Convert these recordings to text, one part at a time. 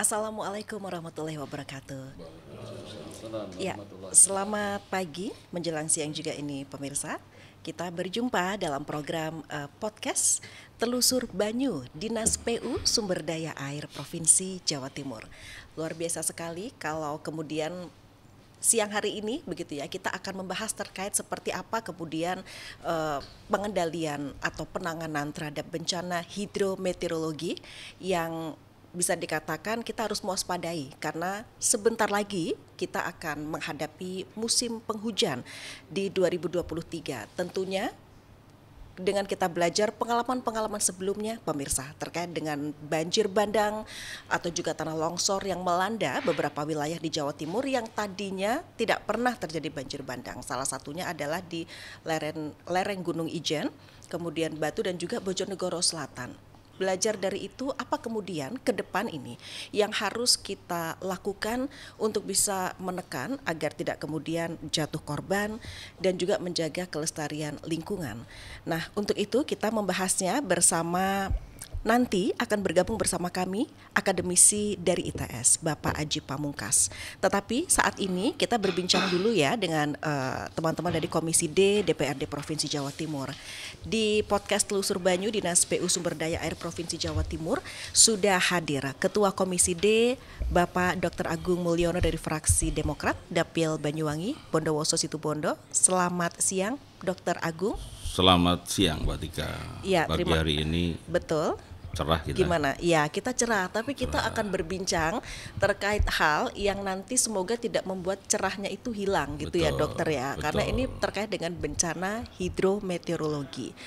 Assalamualaikum warahmatullahi wabarakatuh. Ya, selamat pagi menjelang siang juga ini pemirsa. Kita berjumpa dalam program podcast Telusur Banyu Dinas PU Sumber Daya Air Provinsi Jawa Timur. Luar biasa sekali kalau kemudian siang hari ini begitu ya, kita akan membahas terkait seperti apa kemudian pengendalian atau penanganan terhadap bencana hidrometeorologi yang bisa dikatakan kita harus mewaspadai karena sebentar lagi kita akan menghadapi musim penghujan di 2023. Tentunya dengan kita belajar pengalaman-pengalaman sebelumnya pemirsa terkait dengan banjir bandang atau juga tanah longsor yang melanda beberapa wilayah di Jawa Timur yang tadinya tidak pernah terjadi banjir bandang. Salah satunya adalah di lereng Gunung Ijen, kemudian Batu dan juga Bojonegoro Selatan. Belajar dari itu, apa kemudian ke depan ini yang harus kita lakukan untuk bisa menekan agar tidak kemudian jatuh korban dan juga menjaga kelestarian lingkungan. Nah, untuk itu kita membahasnya bersama. Nanti akan bergabung bersama kami akademisi dari ITS, Bapak Aji Pamungkas. Tetapi saat ini kita berbincang dulu ya dengan teman-teman dari Komisi D DPRD Provinsi Jawa Timur. Di podcast Telusur Banyu Dinas PU Sumber Daya Air Provinsi Jawa Timur sudah hadir Ketua Komisi D Bapak Dr. Agung Mulyono dari fraksi Demokrat Dapil Banyuwangi, Bondowoso Situbondo. Selamat siang Dr. Agung. Selamat siang Mbak Tika. Ya, pagi hari ini betul. Cerah kita. Gimana? Ya, kita cerah, tapi kita akan berbincang terkait hal yang nanti semoga tidak membuat cerahnya itu hilang gitu ya dokter ya. Karena ini terkait dengan bencana hidrometeorologi.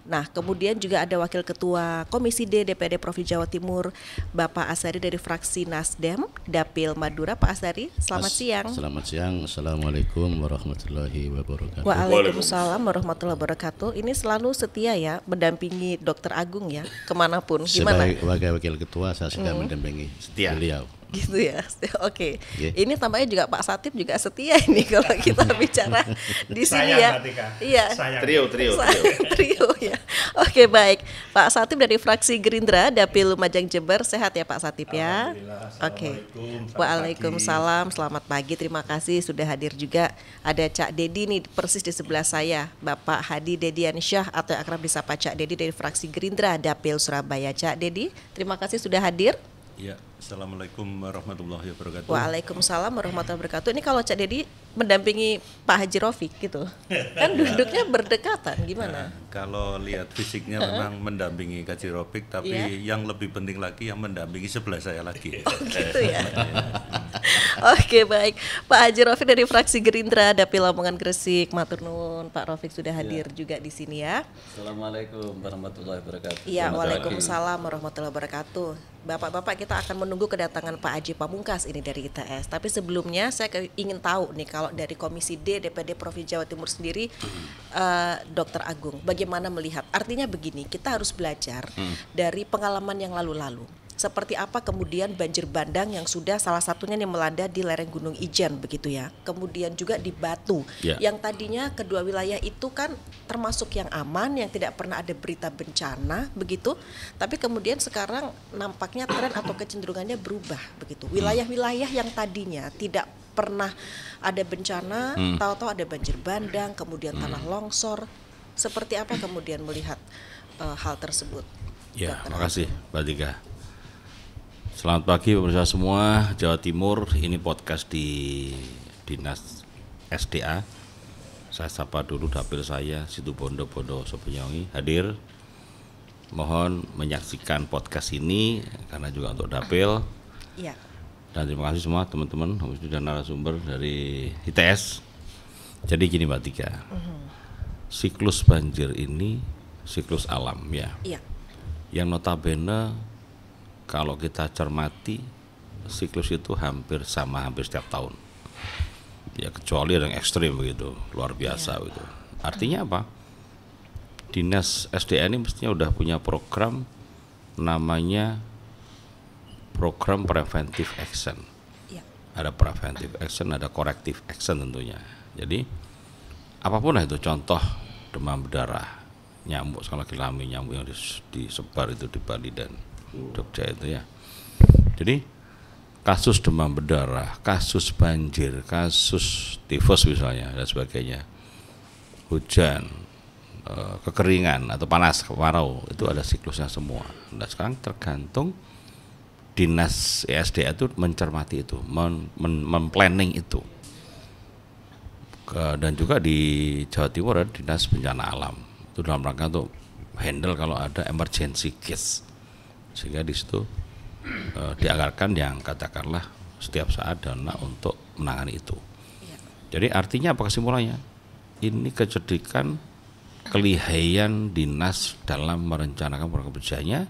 Nah, kemudian juga ada Wakil Ketua Komisi D DPRD Provinsi Jawa Timur, Bapak Asari dari fraksi Nasdem, Dapil Madura. Pak Asari, selamat siang. Selamat siang. Assalamualaikum warahmatullahi wabarakatuh. Waalaikumsalam warahmatullahi wabarakatuh. Ini selalu setia ya mendampingi Dokter Agung ya kemanapun. Gimana? Sebagai wakil ketua saya sudah mendampingi beliau. Gitu ya, oke. Yeah. Ini tampaknya juga Pak Satip juga setia ini kalau kita bicara di sini ya. Iya. Trio ya. Oke, baik. Pak Satip dari fraksi Gerindra Dapil Lumajang Jember, sehat ya Pak Satip ya. Oke. Waalaikumsalam. Selamat pagi. Terima kasih sudah hadir juga. Ada Cak Dedi nih persis di sebelah saya, Bapak Hadi Dediansyah atau yang akrab disapa Cak Dedi dari fraksi Gerindra Dapil Surabaya. Cak Dedi, terima kasih sudah hadir. Ya, Assalamualaikum warahmatullahi wabarakatuh. Waalaikumsalam warahmatullahi wabarakatuh. Ini kalau Cak Dedi mendampingi Pak Haji Rofiq gitu, kan duduknya berdekatan, gimana? Kalau lihat fisiknya memang mendampingi Haji Rofiq, tapi yang lebih penting lagi yang mendampingi sebelah saya lagi. Oh gitu ya. Oke, baik. Pak Haji Rofiq dari fraksi Gerindra Dapil Lamongan Gresik, matur nuwun. Pak Rofiq sudah hadir juga di sini ya. Assalamualaikum warahmatullahi wabarakatuh. Iya, waalaikumsalam warahmatullahi wabarakatuh. Bapak-bapak, kita akan menunggu kedatangan Pak Aji Pamungkas ini dari ITS. Tapi sebelumnya saya ingin tahu nih kalau dari Komisi D DPRD Provinsi Jawa Timur sendiri, Dr. Agung, bagaimana melihat? Artinya begini, kita harus belajar dari pengalaman yang lalu-lalu. Seperti apa kemudian banjir bandang yang sudah salah satunya yang melanda di lereng Gunung Ijen begitu ya. Kemudian juga di Batu yang tadinya kedua wilayah itu kan termasuk yang aman, yang tidak pernah ada berita bencana begitu. Tapi kemudian sekarang nampaknya tren atau kecenderungannya berubah begitu. Wilayah-wilayah yang tadinya tidak pernah ada bencana, tahu-tahu ada banjir bandang, kemudian tanah longsor. Seperti apa kemudian melihat hal tersebut? Ya, makasih Mbak Tika. Selamat pagi pemirsa semua Jawa Timur. Ini podcast di Dinas SDA. Saya sapa dulu dapil saya Situbondo Bondowoso Banyuwangi hadir. Mohon menyaksikan podcast ini karena juga untuk dapil. Iya. Dan terima kasih semua teman-teman dan narasumber dari ITS. Jadi gini Mbak Tika. Siklus banjir ini siklus alam ya. Iya. Yang notabene kalau kita cermati siklus itu hampir sama hampir setiap tahun. Ya kecuali ada yang ekstrim begitu, luar biasa gitu. Artinya apa? Dinas SDA ini mestinya udah punya program namanya program preventive action. Ya. Ada preventive action, ada corrective action tentunya. Jadi apapun lah itu, contoh demam berdarah, nyamuk sekali lagi lami, nyamuk yang disebar itu di Bali dan Jogja itu ya. Jadi kasus demam berdarah, kasus banjir, kasus tifus misalnya dan sebagainya, hujan, kekeringan atau panas, kemarau, itu ada siklusnya semua. Nah sekarang tergantung dinas ESDA itu mencermati itu, memplanning itu. Dan juga di Jawa Timur ada dinas bencana alam, itu dalam rangka untuk handle kalau ada emergency case, sehingga di situ dianggarkan yang katakanlah setiap saat dana untuk menangani itu. Jadi artinya apa kesimpulannya? Ini kecerdikan, kelihayan dinas dalam merencanakan program kerjanya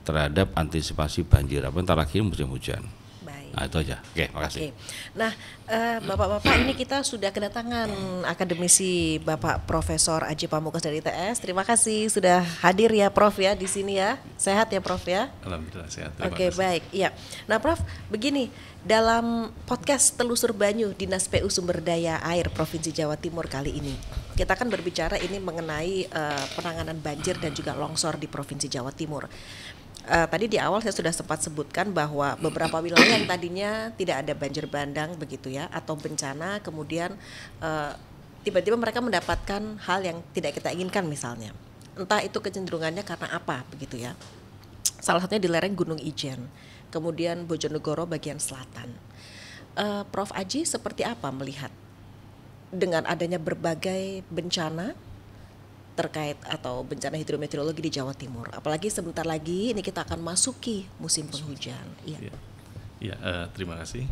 terhadap antisipasi banjir, apalagi lagi musim hujan. Nah itu aja. Oke, makasih. Nah, Bapak-bapak, ini kita sudah kedatangan akademisi Bapak Profesor Aji Pamungkas dari ITS. Terima kasih sudah hadir ya Prof ya di sini ya. Sehat ya Prof ya? Alhamdulillah sehat. Oke, baik. Iya. Nah, Prof, begini, dalam podcast Telusur Banyu Dinas PU Sumber Daya Air Provinsi Jawa Timur kali ini, kita kan berbicara ini mengenai penanganan banjir dan juga longsor di Provinsi Jawa Timur. Tadi di awal saya sudah sempat sebutkan bahwa beberapa wilayah yang tadinya tidak ada banjir bandang begitu ya, atau bencana, kemudian tiba-tiba mereka mendapatkan hal yang tidak kita inginkan misalnya. Entah itu kecenderungannya karena apa begitu ya. Salah satunya di lereng Gunung Ijen, kemudian Bojonegoro bagian selatan. Prof Aji seperti apa melihat dengan adanya berbagai bencana terkait atau bencana hidrometeorologi di Jawa Timur, apalagi sebentar lagi ini kita akan masuki musim penghujan. Iya, terima kasih.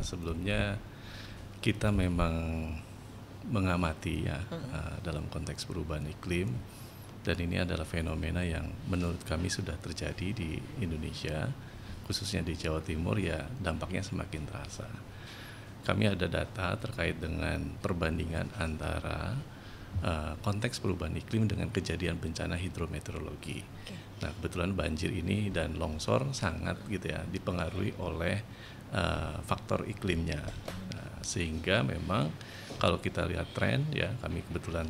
Sebelumnya kita memang mengamati ya dalam konteks perubahan iklim, dan ini adalah fenomena yang menurut kami sudah terjadi di Indonesia, khususnya di Jawa Timur ya, dampaknya semakin terasa. Kami ada data terkait dengan perbandingan antara konteks perubahan iklim dengan kejadian bencana hidrometeorologi. Nah, kebetulan banjir ini dan longsor sangat gitu ya dipengaruhi oleh faktor iklimnya. Nah, sehingga memang kalau kita lihat tren ya, kami kebetulan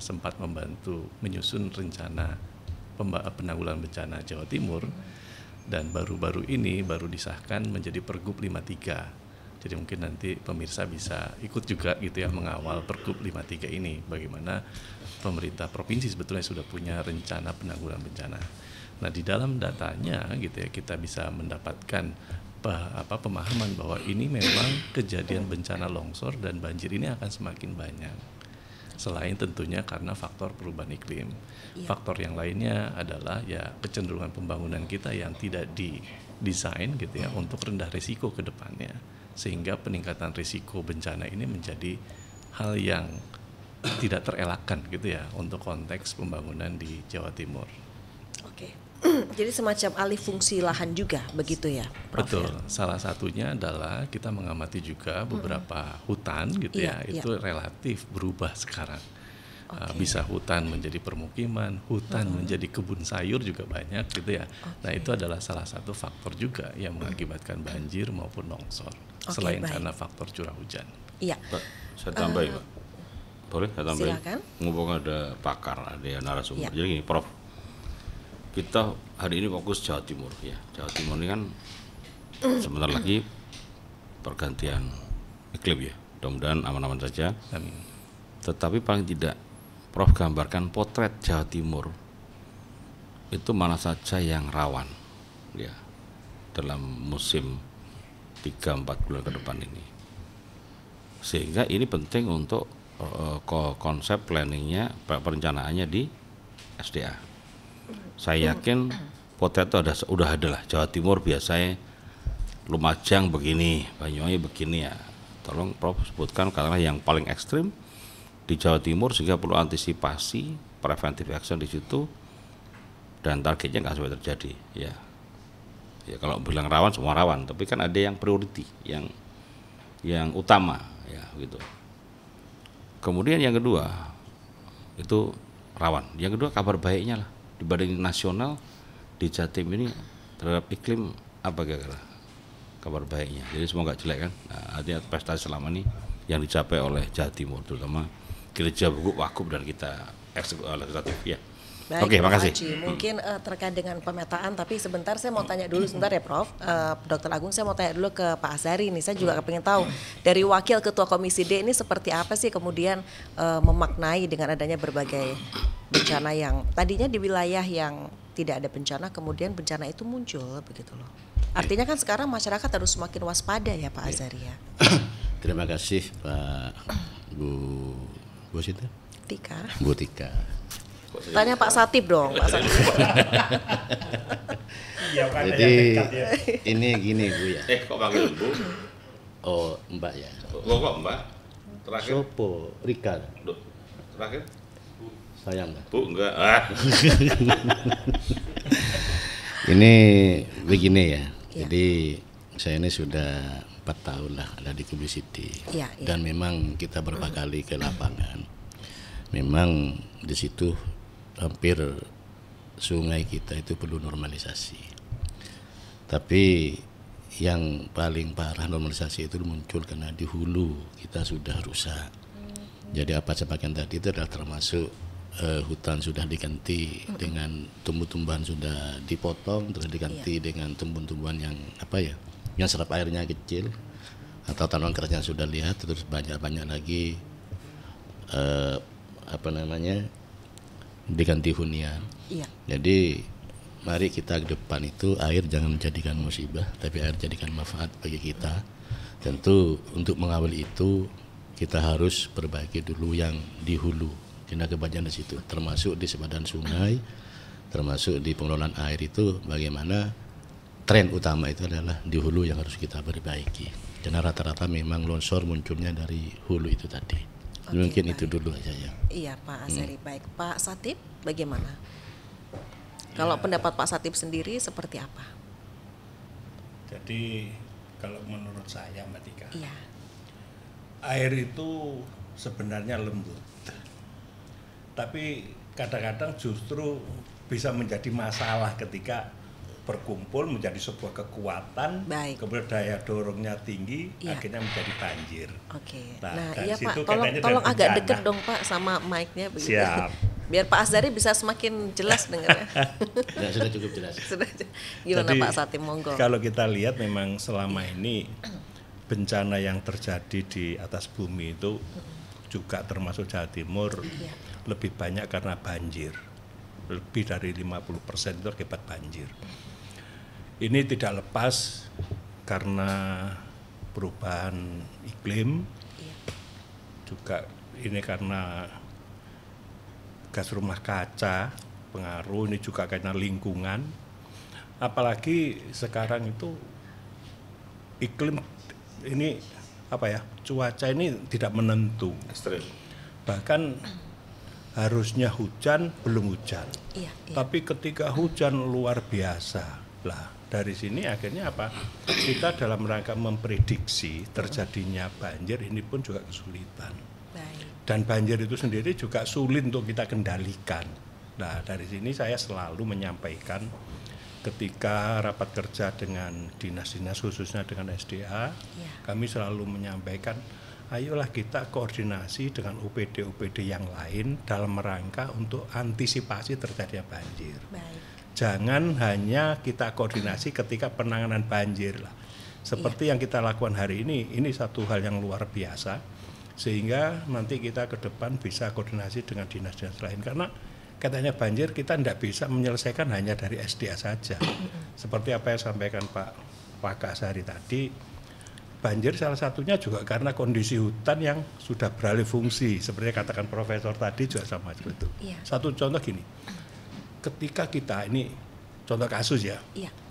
sempat membantu menyusun rencana penanggulangan bencana Jawa Timur, dan baru-baru ini baru disahkan menjadi Pergub 53. Jadi mungkin nanti pemirsa bisa ikut juga gitu ya mengawal Pergub 53 ini, bagaimana pemerintah provinsi sebetulnya sudah punya rencana penanggulangan bencana. Nah, di dalam datanya gitu ya kita bisa mendapatkan pemahaman bahwa ini memang kejadian bencana longsor dan banjir ini akan semakin banyak. Selain tentunya karena faktor perubahan iklim. Faktor yang lainnya adalah ya kecenderungan pembangunan kita yang tidak didesain gitu ya untuk rendah risiko ke depannya, sehingga peningkatan risiko bencana ini menjadi hal yang tidak terelakkan gitu ya untuk konteks pembangunan di Jawa Timur. Oke. Jadi semacam alih fungsi lahan juga begitu ya, Prof? Betul. Salah satunya adalah kita mengamati juga beberapa hutan gitu ya, itu relatif berubah sekarang. Bisa hutan menjadi permukiman, hutan menjadi kebun sayur juga banyak gitu ya. Nah, itu adalah salah satu faktor juga yang mengakibatkan banjir maupun longsor. Selain karena faktor curah hujan. Iya. Pak, saya tambahin Pak. Boleh saya tambahin? Silakan. Ngomong ada pakar, ada narasumber. Jadi gini Prof, kita hari ini fokus Jawa Timur ya. Jawa Timur ini kan sebentar lagi pergantian iklim ya. Mudah-mudahan aman-aman saja. Amin. Tetapi paling tidak Prof gambarkan potret Jawa Timur itu mana saja yang rawan ya dalam musim 3-4 bulan ke depan ini, sehingga ini penting untuk konsep planningnya, perencanaannya di SDA. Saya yakin potret itu udah ada lah. Jawa Timur biasanya Lumajang begini, Banyuwangi begini ya. Tolong Prof sebutkan katakanlah yang paling ekstrim di Jawa Timur, sehingga perlu antisipasi, preventive action di situ, dan targetnya nggak sampai terjadi ya. Ya kalau bilang rawan semua rawan, tapi kan ada yang priority, yang utama ya gitu. Kemudian yang kedua itu rawan. Yang kedua kabar baiknya lah, dibanding nasional di Jatim ini terhadap iklim apa kira-kira kabar baiknya. Jadi semua nggak jelek kan. Nah, artinya prestasi selama ini yang dicapai oleh Jawa Timur, terutama kinerja Wagub dan kita eksekutif ya. Baik, Oke, Prof. makasih. Aji. Mungkin terkait dengan pemetaan, tapi sebentar saya mau tanya dulu sebentar ya Prof. Dr. Agung, saya mau tanya dulu ke Pak Azhari nih. Saya juga pengen tahu dari Wakil Ketua Komisi D ini seperti apa sih kemudian memaknai dengan adanya berbagai bencana yang tadinya di wilayah yang tidak ada bencana, kemudian bencana itu muncul begitu loh. Artinya kan sekarang masyarakat harus semakin waspada ya Pak Azhari ya. Terima kasih Pak Bu Sita. Tika. Bu Tika. Tanya Pak Satip dong, Pak Satip. Jadi ini gini Bu ya. Kok panggil Bu? Oh Mbak ya. Kok Mbak? Terakhir. Sopo Rika. Duh, terakhir. Sayang Mbak. Bu enggak. Ah. Ini begini ya. Ya. Jadi saya ini sudah 4 tahun lah ada di Komisi D. Ya, ya. Dan memang kita beberapa kali ke lapangan. Memang di situ hampir sungai kita itu perlu normalisasi. Tapi yang paling parah normalisasi itu muncul karena di hulu kita sudah rusak. Jadi apa sebagian tadi itu adalah termasuk hutan sudah diganti dengan tumbuh-tumbuhan sudah dipotong terus diganti dengan tumbuh-tumbuhan yang yang serap airnya kecil atau tanaman kerasnya sudah lihat terus banyak lagi diganti hunian. Iya. Jadi mari kita ke depan itu air jangan menjadikan musibah tapi air jadikan manfaat bagi kita. Tentu untuk mengawali itu kita harus perbaiki dulu yang di hulu. Karena kebanyakan di situ, termasuk di sepadan sungai, termasuk di pengelolaan air itu bagaimana tren utama itu adalah di hulu yang harus kita perbaiki. Karena rata-rata memang longsor munculnya dari hulu itu tadi. Oke, mungkin baik. itu dulu aja ya. Iya Pak Azhari, baik. Pak Satip bagaimana? Kalau pendapat Pak Satip sendiri seperti apa? Jadi kalau menurut saya Mbak Tika, Iya. air itu sebenarnya lembut. Tapi kadang-kadang justru bisa menjadi masalah ketika berkumpul menjadi sebuah kekuatan, Baik. kemudian daya dorongnya tinggi, Iya. akhirnya menjadi banjir. Oke. Nah, Nah, dari iya situ Pak, katanya tolong dari agak bencana. deket dong Pak sama mic-nya begitu. Siap. Biar Pak Azhari bisa semakin jelas dengarnya. Ya, sudah cukup jelas. Sudah. Gimana Jadi, Pak Satip, monggo. Kalau kita lihat memang selama ini bencana yang terjadi di atas bumi itu juga termasuk Jawa Timur lebih banyak karena banjir. Lebih dari 50% itu akibat banjir. Ini tidak lepas karena perubahan iklim, juga ini karena gas rumah kaca pengaruh, ini juga karena lingkungan. Apalagi sekarang itu iklim ini cuaca ini tidak menentu. Ekstrim. Bahkan harusnya hujan belum hujan. Iya. Tapi ketika hujan luar biasa, lah dari sini akhirnya kita dalam rangka memprediksi terjadinya banjir ini pun juga kesulitan. Baik. Dan banjir itu sendiri juga sulit untuk kita kendalikan. Nah dari sini saya selalu menyampaikan ketika rapat kerja dengan dinas-dinas khususnya dengan SDA, kami selalu menyampaikan, ayolah kita koordinasi dengan UPD-UPD yang lain dalam rangka untuk antisipasi terjadinya banjir. Baik. Jangan hanya kita koordinasi ketika penanganan banjir lah. Seperti yang kita lakukan hari ini satu hal yang luar biasa. Sehingga nanti kita ke depan bisa koordinasi dengan dinas-dinas lain. Karena katanya banjir kita tidak bisa menyelesaikan hanya dari SDA saja. Seperti apa yang sampaikan Pak Azhari tadi, banjir salah satunya juga karena kondisi hutan yang sudah beralih fungsi. Seperti yang katakan Profesor tadi juga sama seperti itu. Satu contoh gini, ketika kita ini contoh kasus ya,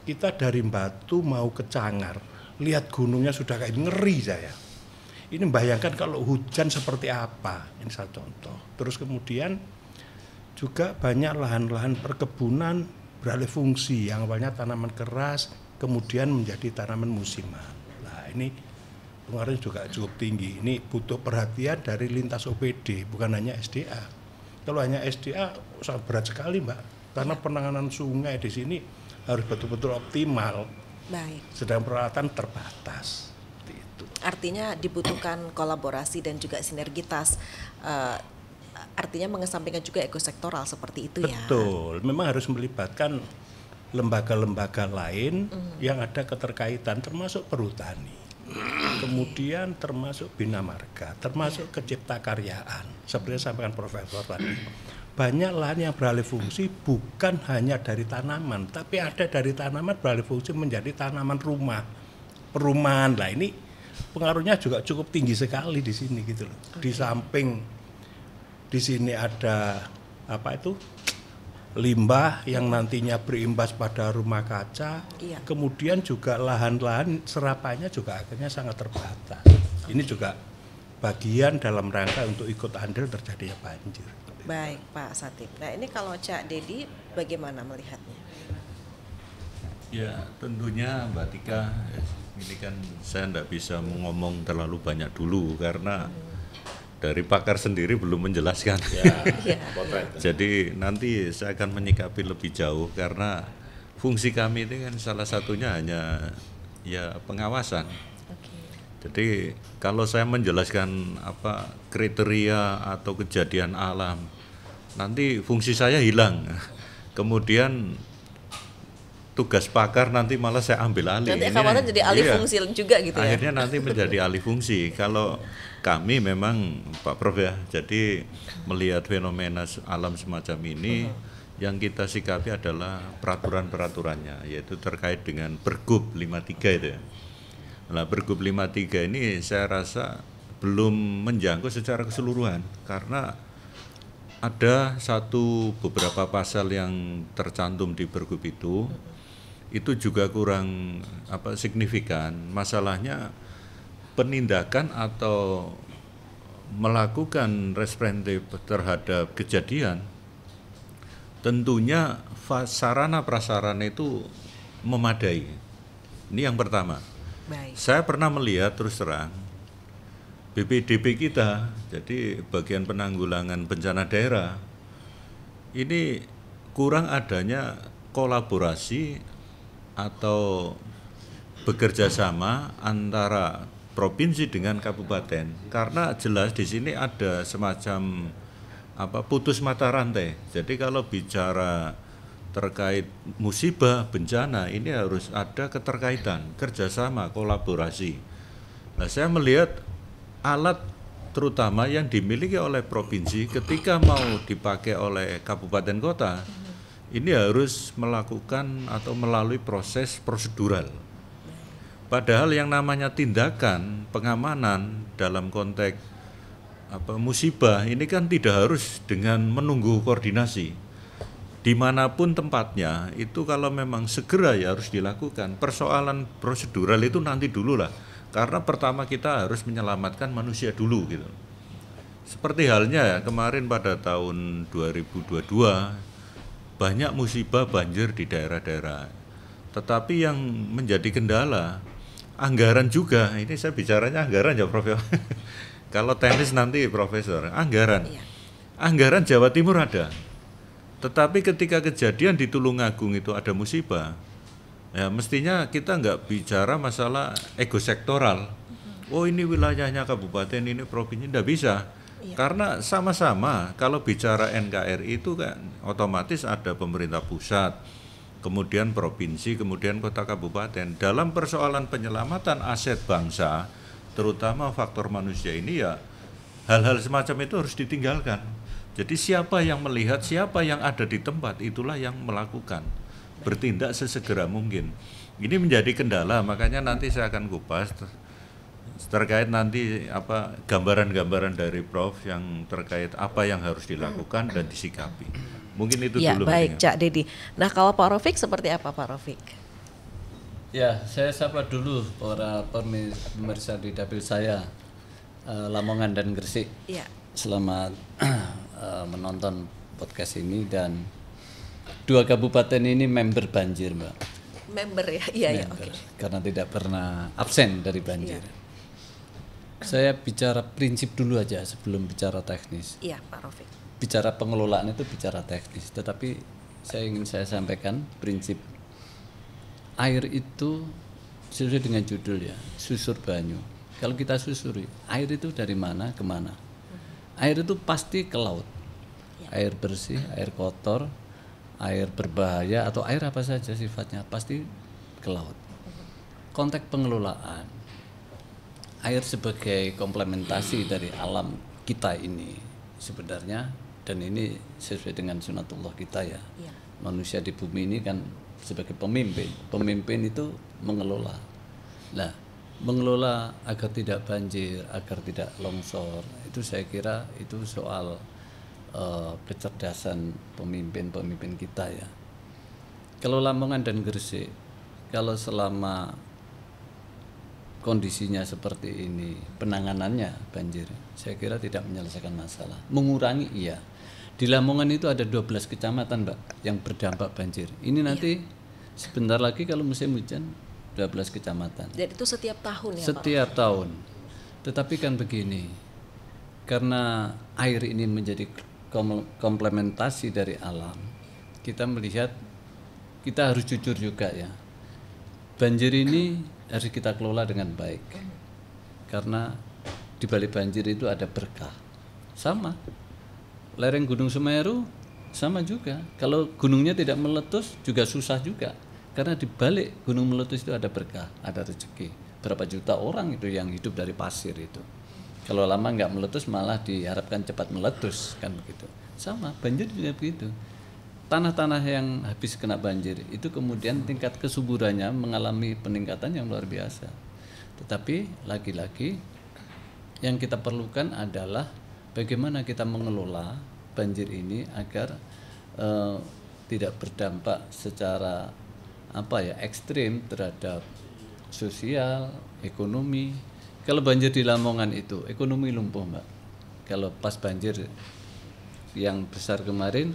kita dari Batu mau ke Cangar, lihat gunungnya sudah kayak ngeri saya. Ini bayangkan kalau hujan seperti apa, ini satu contoh. Terus kemudian juga banyak lahan-lahan perkebunan beralih fungsi, yang awalnya tanaman keras, kemudian menjadi tanaman musiman. Nah ini pengaruhnya juga cukup tinggi, ini butuh perhatian dari lintas OPD, bukan hanya SDA. Kalau hanya SDA sangat berat sekali Mbak, karena penanganan sungai di sini harus betul-betul optimal. Baik. Sedang peralatan terbatas. Artinya dibutuhkan kolaborasi dan juga sinergitas artinya mengesampingkan juga ekosektoral seperti itu ya. Betul, memang harus melibatkan lembaga-lembaga lain yang ada keterkaitan, termasuk perhutani, kemudian termasuk bina marga, termasuk kecipta karyaan. Seperti yang sampaikan Profesor tadi, banyak lahan yang beralih fungsi bukan hanya dari tanaman, tapi ada dari tanaman beralih fungsi menjadi tanaman rumah, perumahan. Lah ini pengaruhnya juga cukup tinggi sekali di sini gitu loh. Di samping di sini ada limbah yang nantinya berimbas pada rumah kaca, kemudian juga lahan-lahan serapannya juga akhirnya sangat terbatas. Ini juga bagian dalam rangka untuk ikut andil terjadinya banjir. Baik Pak Satip. Nah ini kalau Cak Dedi bagaimana melihatnya? Ya tentunya Mbak Tika, ini kan saya tidak bisa ngomong terlalu banyak dulu karena dari pakar sendiri belum menjelaskan. Jadi nanti saya akan menyikapi lebih jauh karena fungsi kami ini kan salah satunya hanya ya pengawasan. Jadi kalau saya menjelaskan kriteria atau kejadian alam, nanti fungsi saya hilang. Kemudian tugas pakar nanti malah saya ambil alih. Nanti kawan jadi alih fungsi juga gitu ya. Akhirnya nanti menjadi alih fungsi. Kalau kami memang Pak Prof ya, jadi melihat fenomena alam semacam ini yang kita sikapi adalah peraturan-peraturannya, yaitu terkait dengan Pergub 53 itu ya. Nah Pergub 53 ini saya rasa belum menjangkau secara keseluruhan karena ada beberapa pasal yang tercantum di Pergub itu juga kurang signifikan. Masalahnya penindakan atau melakukan representatif terhadap kejadian, tentunya sarana prasarana itu memadai. Ini yang pertama. Baik. Saya pernah melihat terus terang BPDB kita, jadi bagian penanggulangan bencana daerah, ini kurang adanya kolaborasi atau bekerja sama antara provinsi dengan kabupaten, karena jelas di sini ada semacam putus mata rantai. Jadi kalau bicara terkait musibah bencana ini harus ada keterkaitan, kerjasama, kolaborasi. Nah saya melihat alat terutama yang dimiliki oleh provinsi ketika mau dipakai oleh kabupaten kota ini harus melakukan atau melalui proses prosedural. Padahal yang namanya tindakan pengamanan dalam konteks musibah ini kan tidak harus dengan menunggu koordinasi. Dimanapun tempatnya itu kalau memang segera ya harus dilakukan. Persoalan prosedural itu nanti dulu lah. Karena pertama kita harus menyelamatkan manusia dulu gitu. Seperti halnya ya kemarin pada tahun 2022 banyak musibah banjir di daerah-daerah. Tetapi yang menjadi kendala anggaran juga, ini saya bicaranya anggaran ya Prof. Kalau teknis nanti Profesor, anggaran. Anggaran Jawa Timur ada. Tetapi ketika kejadian di Tulungagung itu ada musibah, ya mestinya kita nggak bicara masalah ekosektoral. Oh ini wilayahnya kabupaten, ini provinsi, nggak bisa. Karena sama-sama kalau bicara NKRI itu kan otomatis ada pemerintah pusat, kemudian provinsi, kemudian kota kabupaten. Dalam persoalan penyelamatan aset bangsa, terutama faktor manusia ini ya hal-hal semacam itu harus ditinggalkan. Jadi siapa yang melihat, siapa yang ada di tempat, itulah yang melakukan. Bertindak sesegera mungkin. Ini menjadi kendala, makanya nanti saya akan kupas terkait nanti gambaran-gambaran dari Prof yang terkait apa yang harus dilakukan dan disikapi. Mungkin itu dulu. Ya baik Cak Dedi. Nah kalau Pak Rofik seperti apa Pak Rofik? Ya saya sapa dulu para pemirsa di dapil saya Lamongan dan Gresik. Ya. Selamat menonton podcast ini dan dua kabupaten ini member banjir Mbak. Member ya, iya member, oke. Karena tidak pernah absen dari banjir. Saya bicara prinsip dulu aja sebelum bicara teknis. Iya Pak Rofik. Bicara pengelolaan itu bicara teknis, tetapi saya sampaikan prinsip air itu sesuai dengan judul ya, susur banyu. Kalau kita susuri, air itu dari mana ke mana? Air itu pasti ke laut. air bersih, air kotor, air berbahaya atau air apa saja sifatnya pasti ke laut. Konteks pengelolaan air sebagai komplementasi dari alam kita ini sebenarnya, dan ini sesuai dengan sunatullah kita ya. Manusia di bumi ini kan sebagai pemimpin itu mengelola. Nah, mengelola agar tidak banjir, agar tidak longsor, itu saya kira itu soal kecerdasan pemimpin kita ya. Kalau Lamongan dan Gresik, kalau selama kondisinya seperti ini, penanganannya banjir, saya kira tidak menyelesaikan masalah. Mengurangi iya. Di Lamongan itu ada 12 kecamatan, Mbak, yang berdampak banjir. Ini nanti sebentar lagi kalau musim hujan 12 kecamatan. Dan itu setiap tahun ya, Setiap tahun. Tetapi kan begini, karena air ini menjadi komplementasi dari alam, kita melihat, kita harus jujur juga ya. Banjir ini harus kita kelola dengan baik. Karena di balik banjir itu ada berkah. Sama. Lereng Gunung Semeru sama juga. Kalau gunungnya tidak meletus juga susah juga. Karena di balik gunung meletus itu ada berkah, ada rezeki. Berapa juta orang itu yang hidup dari pasir itu. Kalau lama nggak meletus malah diharapkan cepat meletus, kan begitu. Sama, banjir juga begitu. Tanah-tanah yang habis kena banjir itu kemudian tingkat kesuburannya mengalami peningkatan yang luar biasa. Tetapi lagi-lagi yang kita perlukan adalah bagaimana kita mengelola banjir ini agar tidak berdampak secara ekstrim terhadap sosial, ekonomi. Kalau banjir di Lamongan itu ekonomi lumpuh, Mbak. Kalau pas banjir yang besar kemarin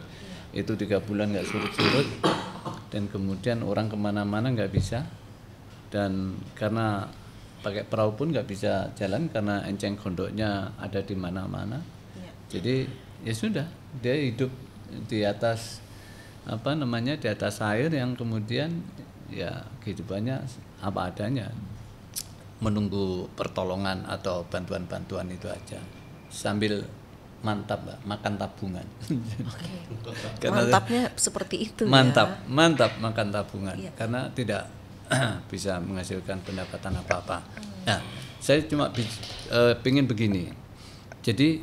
itu 3 bulan nggak surut-surut, dan kemudian orang kemana-mana nggak bisa, dan karena pakai perahu pun nggak bisa jalan karena enceng gondoknya ada di mana-mana. Jadi ya sudah, dia hidup di atas di atas air yang kemudian ya kehidupannya apa adanya, menunggu pertolongan atau bantuan-bantuan itu aja, sambil mantap, Mbak, makan tabungan. Mantapnya seperti itu. Mantap makan tabungan, karena tidak bisa menghasilkan pendapatan apa-apa. Nah, saya cuma ingin begini. Jadi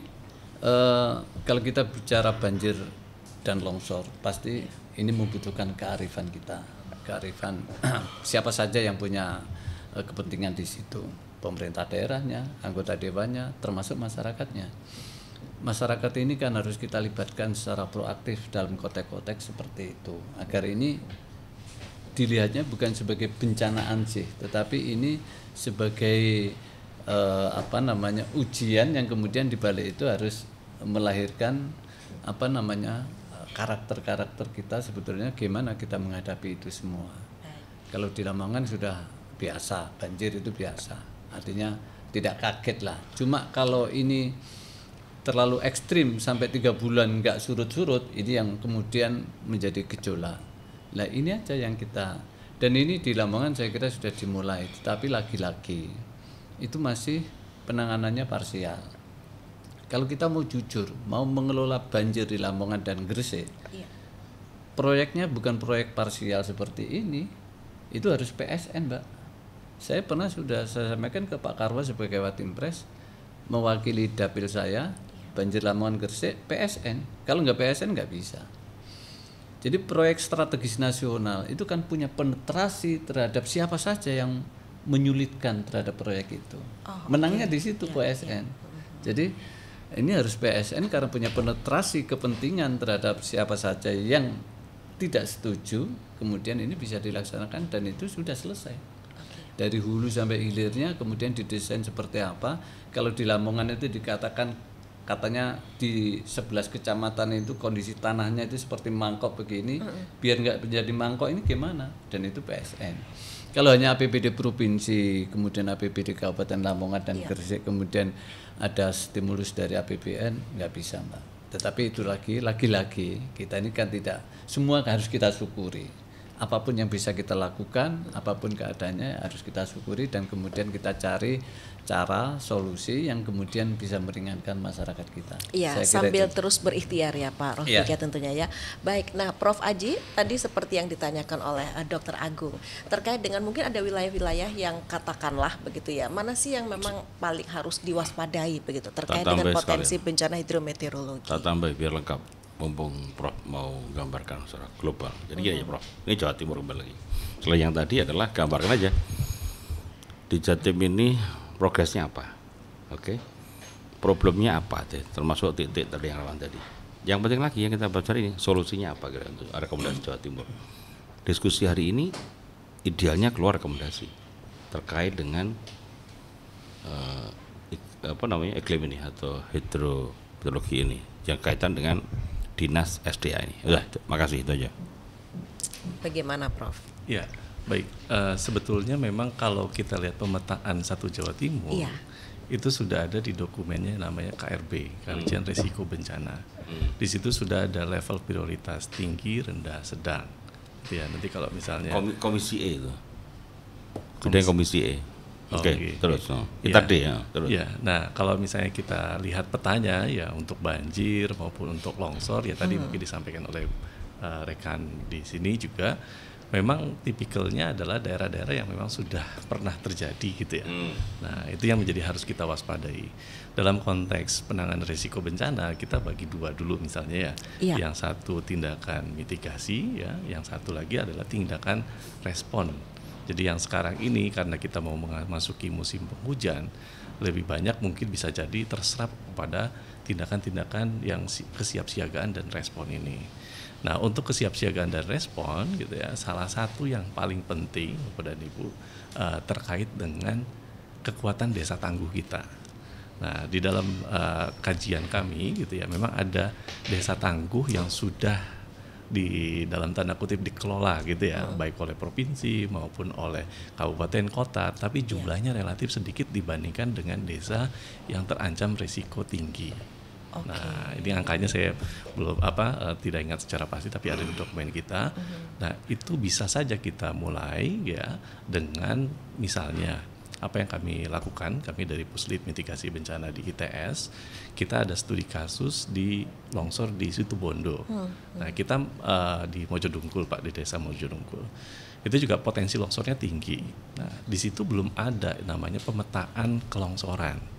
kalau kita bicara banjir dan longsor, pasti ini membutuhkan kearifan kita, kearifan siapa saja yang punya kepentingan di situ, pemerintah daerahnya, anggota dewannya, termasuk masyarakatnya. Masyarakat ini kan harus kita libatkan secara proaktif dalam konteks-konteks seperti itu, agar ini dilihatnya bukan sebagai bencana ansih, tetapi ini sebagai ujian yang kemudian dibalik itu harus melahirkan karakter-karakter kita sebetulnya gimana kita menghadapi itu semua. Kalau di Lamongan sudah biasa, banjir itu biasa, artinya tidak kaget lah. Cuma kalau ini terlalu ekstrim sampai 3 bulan nggak surut-surut, ini yang kemudian menjadi gejolak. Nah ini aja yang kita, dan ini di Lamongan saya kira sudah dimulai, tetapi lagi-lagi itu masih penanganannya parsial. Kalau kita mau jujur, mau mengelola banjir di Lamongan dan Gresik, proyeknya bukan proyek parsial seperti ini, itu harus PSN, Mbak. Saya pernah sudah saya sampaikan ke Pak Karwa sebagai Watimpres, mewakili dapil saya, banjir Lamongan Gresik, PSN. Kalau nggak PSN nggak bisa. Jadi proyek strategis nasional itu kan punya penetrasi terhadap siapa saja yang menyulitkan terhadap proyek itu. Menangnya di situ PSN. Jadi ini harus PSN karena punya penetrasi kepentingan terhadap siapa saja yang tidak setuju, kemudian ini bisa dilaksanakan dan itu sudah selesai. Dari hulu sampai hilirnya kemudian didesain seperti apa. Kalau di Lamongan itu dikatakan, katanya di 11 kecamatan itu kondisi tanahnya itu seperti mangkok begini, biar nggak menjadi mangkok ini gimana? Dan itu PSN. Kalau hanya APBD provinsi, kemudian APBD Kabupaten Lamongan dan Gresik, kemudian ada stimulus dari APBN, nggak bisa, Mbak. Tetapi itu lagi-lagi kita ini kan tidak semua harus kita syukuri. apapun yang bisa kita lakukan, apapun keadaannya harus kita syukuri dan kemudian kita cari cara solusi yang kemudian bisa meringankan masyarakat kita. Iya, sambil terus berikhtiar ya Pak Rofika tentunya ya. Baik, nah Prof Aji tadi seperti yang ditanyakan oleh Dr. Agung terkait dengan mungkin ada wilayah-wilayah yang katakanlah begitu ya, mana sih yang memang paling harus diwaspadai begitu terkait dengan potensi bencana hidrometeorologi. Saya tambah biar lengkap, mumpung Prof mau gambarkan secara global. Jadi gini ya Prof, ini Jawa Timur kembali lagi. Selain yang tadi adalah gambarkan aja di Jatim ini progresnya apa, oke? Problemnya apa, termasuk titik tadi yang rawan tadi. Yang penting lagi yang kita baca ini solusinya apa kira untuk rekomendasi Jawa Timur. Diskusi hari ini idealnya keluar rekomendasi terkait dengan iklim ini atau hidrometeorologi ini yang kaitan dengan dinas SDA ini. Udah, makasih itu aja. Bagaimana Prof? Ya. Baik, sebetulnya memang kalau kita lihat pemetaan satu Jawa Timur, itu sudah ada di dokumennya namanya KRB, Kajian Risiko Bencana. Di situ sudah ada level prioritas tinggi, rendah, sedang. Ya, nanti kalau misalnya Komisi E itu, sudah Komisi E. Oke, terus. Kita D ya. Terus. Ya, nah kalau misalnya kita lihat petanya ya untuk banjir maupun untuk longsor ya tadi mungkin disampaikan oleh rekan di sini juga. Memang tipikalnya adalah daerah-daerah yang memang sudah pernah terjadi gitu ya. Nah itu yang menjadi harus kita waspadai. Dalam konteks penanganan risiko bencana kita bagi dua dulu misalnya ya. Yang satu tindakan mitigasi ya, yang satu lagi adalah tindakan respon. Jadi yang sekarang ini karena kita mau memasuki musim penghujan, lebih banyak mungkin bisa jadi terserap pada tindakan-tindakan yang kesiapsiagaan dan respon ini. Nah untuk kesiapsiagaan dan respon gitu ya, salah satu yang paling penting Bapak dan Ibu terkait dengan kekuatan desa tangguh kita. Nah di dalam kajian kami gitu ya, memang ada desa tangguh yang sudah di dalam tanda kutip dikelola gitu ya, baik oleh provinsi maupun oleh kabupaten kota, tapi jumlahnya relatif sedikit dibandingkan dengan desa yang terancam risiko tinggi. Nah ini angkanya saya belum tidak ingat secara pasti, tapi ada di dokumen kita. Nah itu bisa saja kita mulai ya dengan misalnya apa yang kami lakukan, kami dari Puslit Mitigasi Bencana di ITS, kita ada studi kasus di longsor di Situbondo. Nah kita di Mojodungkul Pak, di desa Mojodungkul. Itu juga potensi longsornya tinggi. Nah di situ belum ada namanya pemetaan kelongsoran.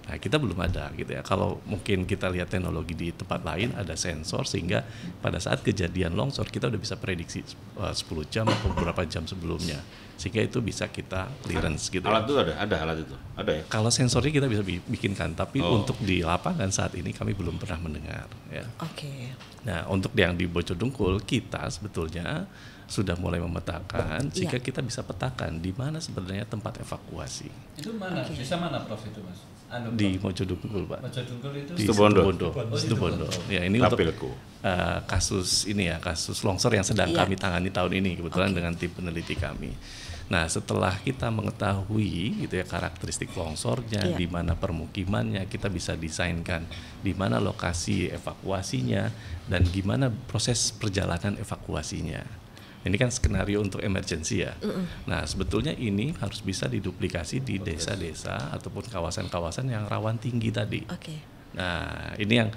Nah kita belum ada gitu ya. Kalau mungkin kita lihat teknologi di tempat lain ada sensor sehingga pada saat kejadian longsor kita udah bisa prediksi 10 jam atau beberapa jam sebelumnya, sehingga itu bisa kita clearance gitu. Alat itu ada alat itu ada ya. Kalau sensornya kita bisa bikinkan, tapi untuk di lapangan saat ini kami belum pernah mendengar ya. Nah untuk yang di Bojodungkul kita sebetulnya sudah mulai memetakan sehingga kita bisa petakan di mana sebenarnya tempat evakuasi. Itu mana? Desa mana Prof itu Mas? Di Mojodungkul Pak. Mojodungkul itu di Situbondo. Ya ini untuk kasus ini ya, kasus longsor yang sedang kami tangani tahun ini kebetulan dengan tim peneliti kami. Nah setelah kita mengetahui gitu ya karakteristik longsornya, di mana permukimannya, kita bisa desainkan di mana lokasi evakuasinya dan gimana proses perjalanan evakuasinya. Ini kan skenario untuk emergency ya. Nah sebetulnya ini harus bisa diduplikasi di desa-desa ataupun kawasan-kawasan yang rawan tinggi tadi. Nah ini yang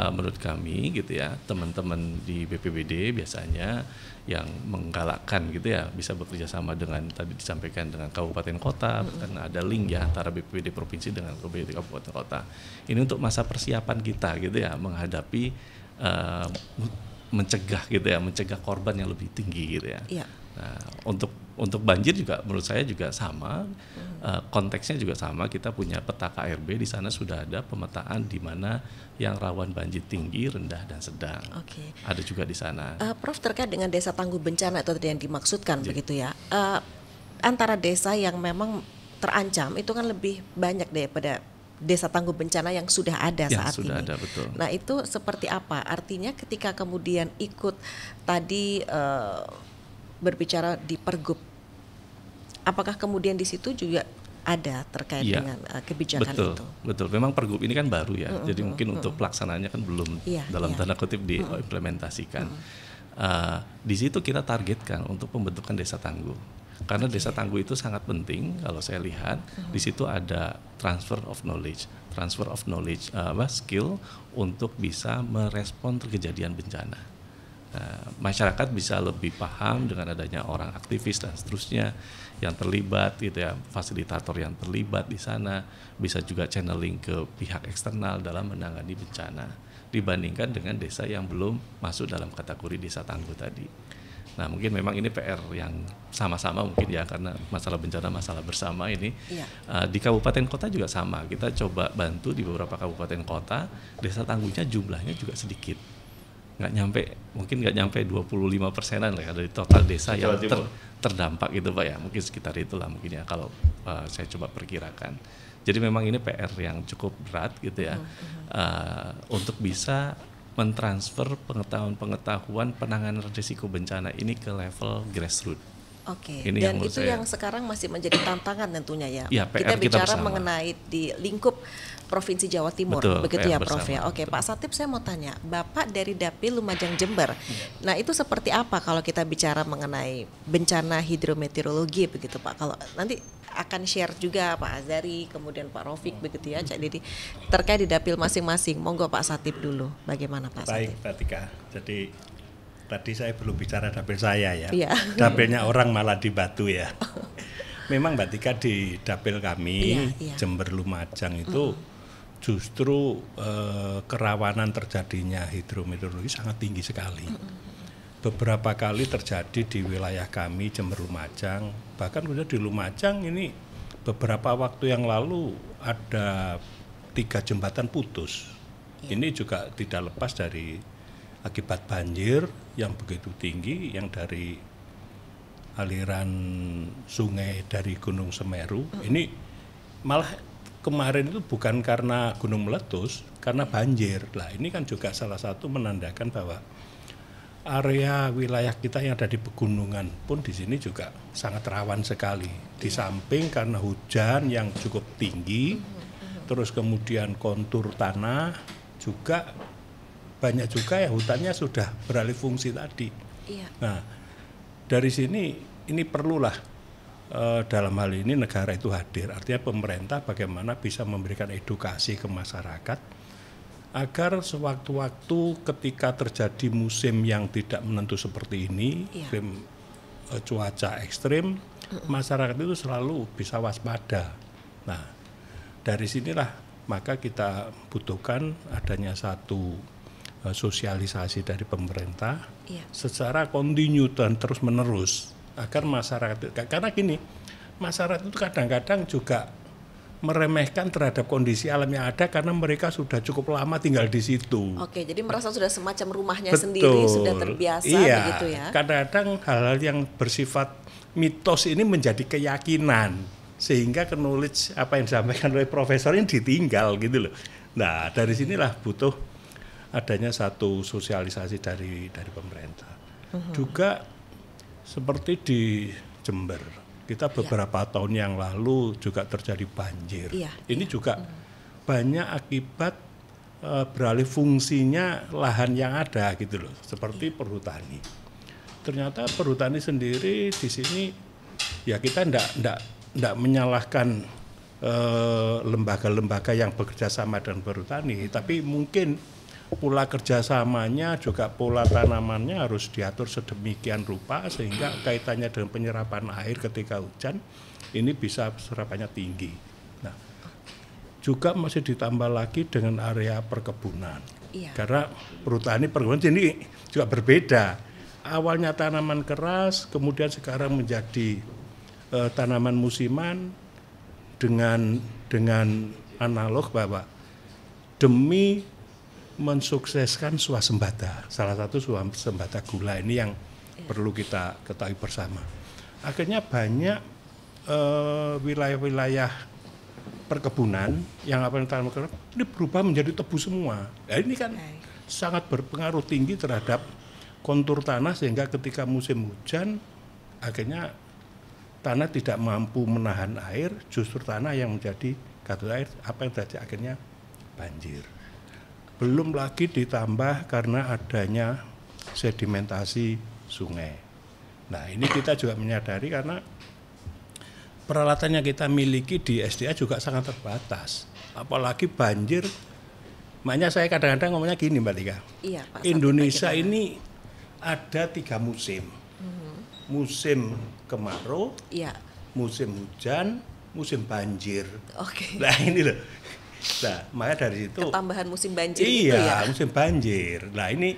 menurut kami gitu ya, teman-teman di BPBD biasanya yang menggalakkan gitu ya, bisa bekerja sama dengan tadi disampaikan dengan kabupaten kota, karena ada link ya antara BPBD provinsi dengan BPBD kabupaten kota. Ini untuk masa persiapan kita gitu ya, menghadapi mencegah gitu ya, mencegah korban yang lebih tinggi gitu ya. Nah, untuk banjir juga menurut saya juga sama, konteksnya juga sama. Kita punya peta KRB, di sana sudah ada pemetaan di mana yang rawan banjir tinggi, rendah dan sedang. Ada juga di sana. Prof terkait dengan desa tangguh bencana itu tadi yang dimaksudkan begitu ya. Antara desa yang memang terancam itu kan lebih banyak daripada desa tangguh bencana yang sudah ada saat sudah ini. Ada, betul. Nah itu seperti apa? Artinya ketika kemudian ikut tadi berbicara di Pergub, apakah kemudian di situ juga ada terkait dengan kebijakan itu? Betul. Memang Pergub ini kan baru ya, jadi mungkin untuk pelaksanaannya kan belum dalam tanda kutip diimplementasikan. Di situ kita targetkan untuk pembentukan desa tangguh. Karena desa tangguh itu sangat penting kalau saya lihat di situ ada transfer of knowledge, skill untuk bisa merespon kejadian bencana. Masyarakat bisa lebih paham dengan adanya orang aktivis dan seterusnya yang terlibat gitu ya, fasilitator yang terlibat di sana, bisa juga channeling ke pihak eksternal dalam menangani bencana dibandingkan dengan desa yang belum masuk dalam kategori desa tangguh tadi. Nah, mungkin memang ini PR yang sama-sama mungkin ya, karena masalah bencana masalah bersama ini. Di kabupaten kota juga sama, kita coba bantu di beberapa kabupaten kota, desa tangguhnya jumlahnya juga sedikit, mungkin nggak nyampe 25%-an lah ya dari total desa yang terdampak gitu Pak ya, mungkin sekitar itulah mungkin ya kalau saya coba perkirakan. Jadi memang ini PR yang cukup berat gitu ya, untuk bisa mentransfer pengetahuan penanganan risiko bencana ini ke level grassroots. Oke. Dan itu yang sekarang masih menjadi tantangan tentunya ya. Kita bicara mengenai di lingkup Provinsi Jawa Timur, begitu ya Prof ya. Oke, Pak Satip, saya mau tanya, Bapak dari Dapil Lumajang Jember. Nah, itu seperti apa kalau kita bicara mengenai bencana hidrometeorologi begitu Pak? Kalau nanti akan share juga Pak Azari, kemudian Pak Rofik begitu ya, Cak Didi, terkait di dapil masing-masing. Monggo Pak Satip dulu, bagaimana Pak Satip? Baik, Mbak Tika. Jadi tadi saya belum bicara dapil saya ya. Dapilnya orang malah di Batu ya. Memang Mbak Tika di dapil kami Jember Lumajang itu justru kerawanan terjadinya hidrometeorologi sangat tinggi sekali. Beberapa kali terjadi di wilayah kami Jember Lumajang, bahkan sudah di Lumajang ini beberapa waktu yang lalu ada 3 jembatan putus. Ini juga tidak lepas dari akibat banjir yang begitu tinggi yang dari aliran sungai dari Gunung Semeru. Ini malah kemarin itu bukan karena gunung meletus, karena banjir. Lah ini kan juga salah satu menandakan bahwa area wilayah kita yang ada di pegunungan pun di sini juga sangat rawan sekali. Di samping karena hujan yang cukup tinggi, terus kemudian kontur tanah juga banyak juga ya hutannya sudah beralih fungsi tadi. Nah, dari sini ini perlulah dalam hal ini negara itu hadir. Artinya pemerintah bagaimana bisa memberikan edukasi ke masyarakat agar sewaktu-waktu ketika terjadi musim yang tidak menentu seperti ini, cuaca ekstrim, masyarakat itu selalu bisa waspada. Nah, dari sinilah maka kita butuhkan adanya satu sosialisasi dari pemerintah secara kontinu dan terus-menerus agar masyarakat, karena gini, masyarakat itu kadang-kadang juga meremehkan terhadap kondisi alam yang ada karena mereka sudah cukup lama tinggal di situ. Oke, jadi merasa sudah semacam rumahnya sendiri, sudah terbiasa begitu ya. Kadang-kadang hal-hal yang bersifat mitos ini menjadi keyakinan sehingga knowledge apa yang disampaikan oleh profesor ini ditinggal gitu loh. Nah, dari sinilah butuh adanya satu sosialisasi dari pemerintah. Juga seperti di Jember. Kita beberapa tahun yang lalu juga terjadi banjir. Ini juga banyak akibat beralih fungsinya lahan yang ada gitu loh, seperti perhutani. Ternyata perhutani sendiri di sini ya kita ndak menyalahkan lembaga-lembaga yang bekerja sama dengan perhutani, tapi mungkin pola kerjasamanya juga pola tanamannya harus diatur sedemikian rupa sehingga kaitannya dengan penyerapan air ketika hujan ini bisa serapannya tinggi. Nah, juga masih ditambah lagi dengan area perkebunan. Karena perhutani perkebunan ini juga berbeda. Awalnya tanaman keras, kemudian sekarang menjadi tanaman musiman dengan analog bahwa demi mensukseskan swasembada, salah satu swasembada gula ini yang perlu kita ketahui bersama. Akhirnya banyak wilayah-wilayah perkebunan yang ini berubah menjadi tebu semua. Nah, ini kan sangat berpengaruh tinggi terhadap kontur tanah sehingga ketika musim hujan akhirnya tanah tidak mampu menahan air, justru tanah yang menjadi gatus air, apa yang terjadi akhirnya banjir. Belum lagi ditambah karena adanya sedimentasi sungai. Nah, ini kita juga menyadari karena peralatan yang kita miliki di SDA juga sangat terbatas. Apalagi banjir. Makanya saya kadang-kadang ngomongnya gini Mbak Tika. Iya, Pak. Indonesia ini ada 3 musim. Musim kemarau, Iya. musim hujan, musim banjir. Oke. Nah ini loh. Nah, makanya dari situ Ketambahan musim banjir itu ya. iya, musim banjir. Nah, ini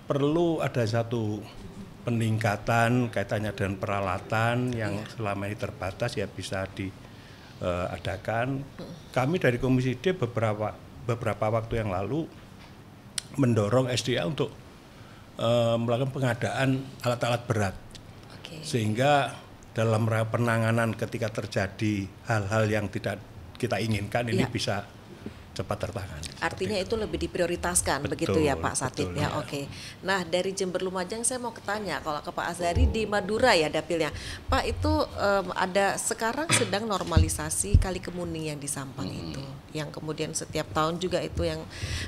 perlu ada satu peningkatan kaitannya dengan peralatan yang selama ini terbatas ya bisa diadakan. Kami dari Komisi D beberapa waktu yang lalu mendorong SDA untuk melakukan pengadaan alat-alat berat. Oke. Sehingga dalam penanganan ketika terjadi hal-hal yang tidak kita inginkan ini bisa cepat tertangani. Artinya itu lebih diprioritaskan, begitu ya Pak Satip ya. Oke. Nah, dari Jember Lumajang saya mau ketanya, kalau ke Pak Azhari di Madura ya dapilnya. Pak, itu ada sekarang sedang normalisasi Kali Kemuning yang di Sampang itu, yang kemudian setiap tahun juga itu yang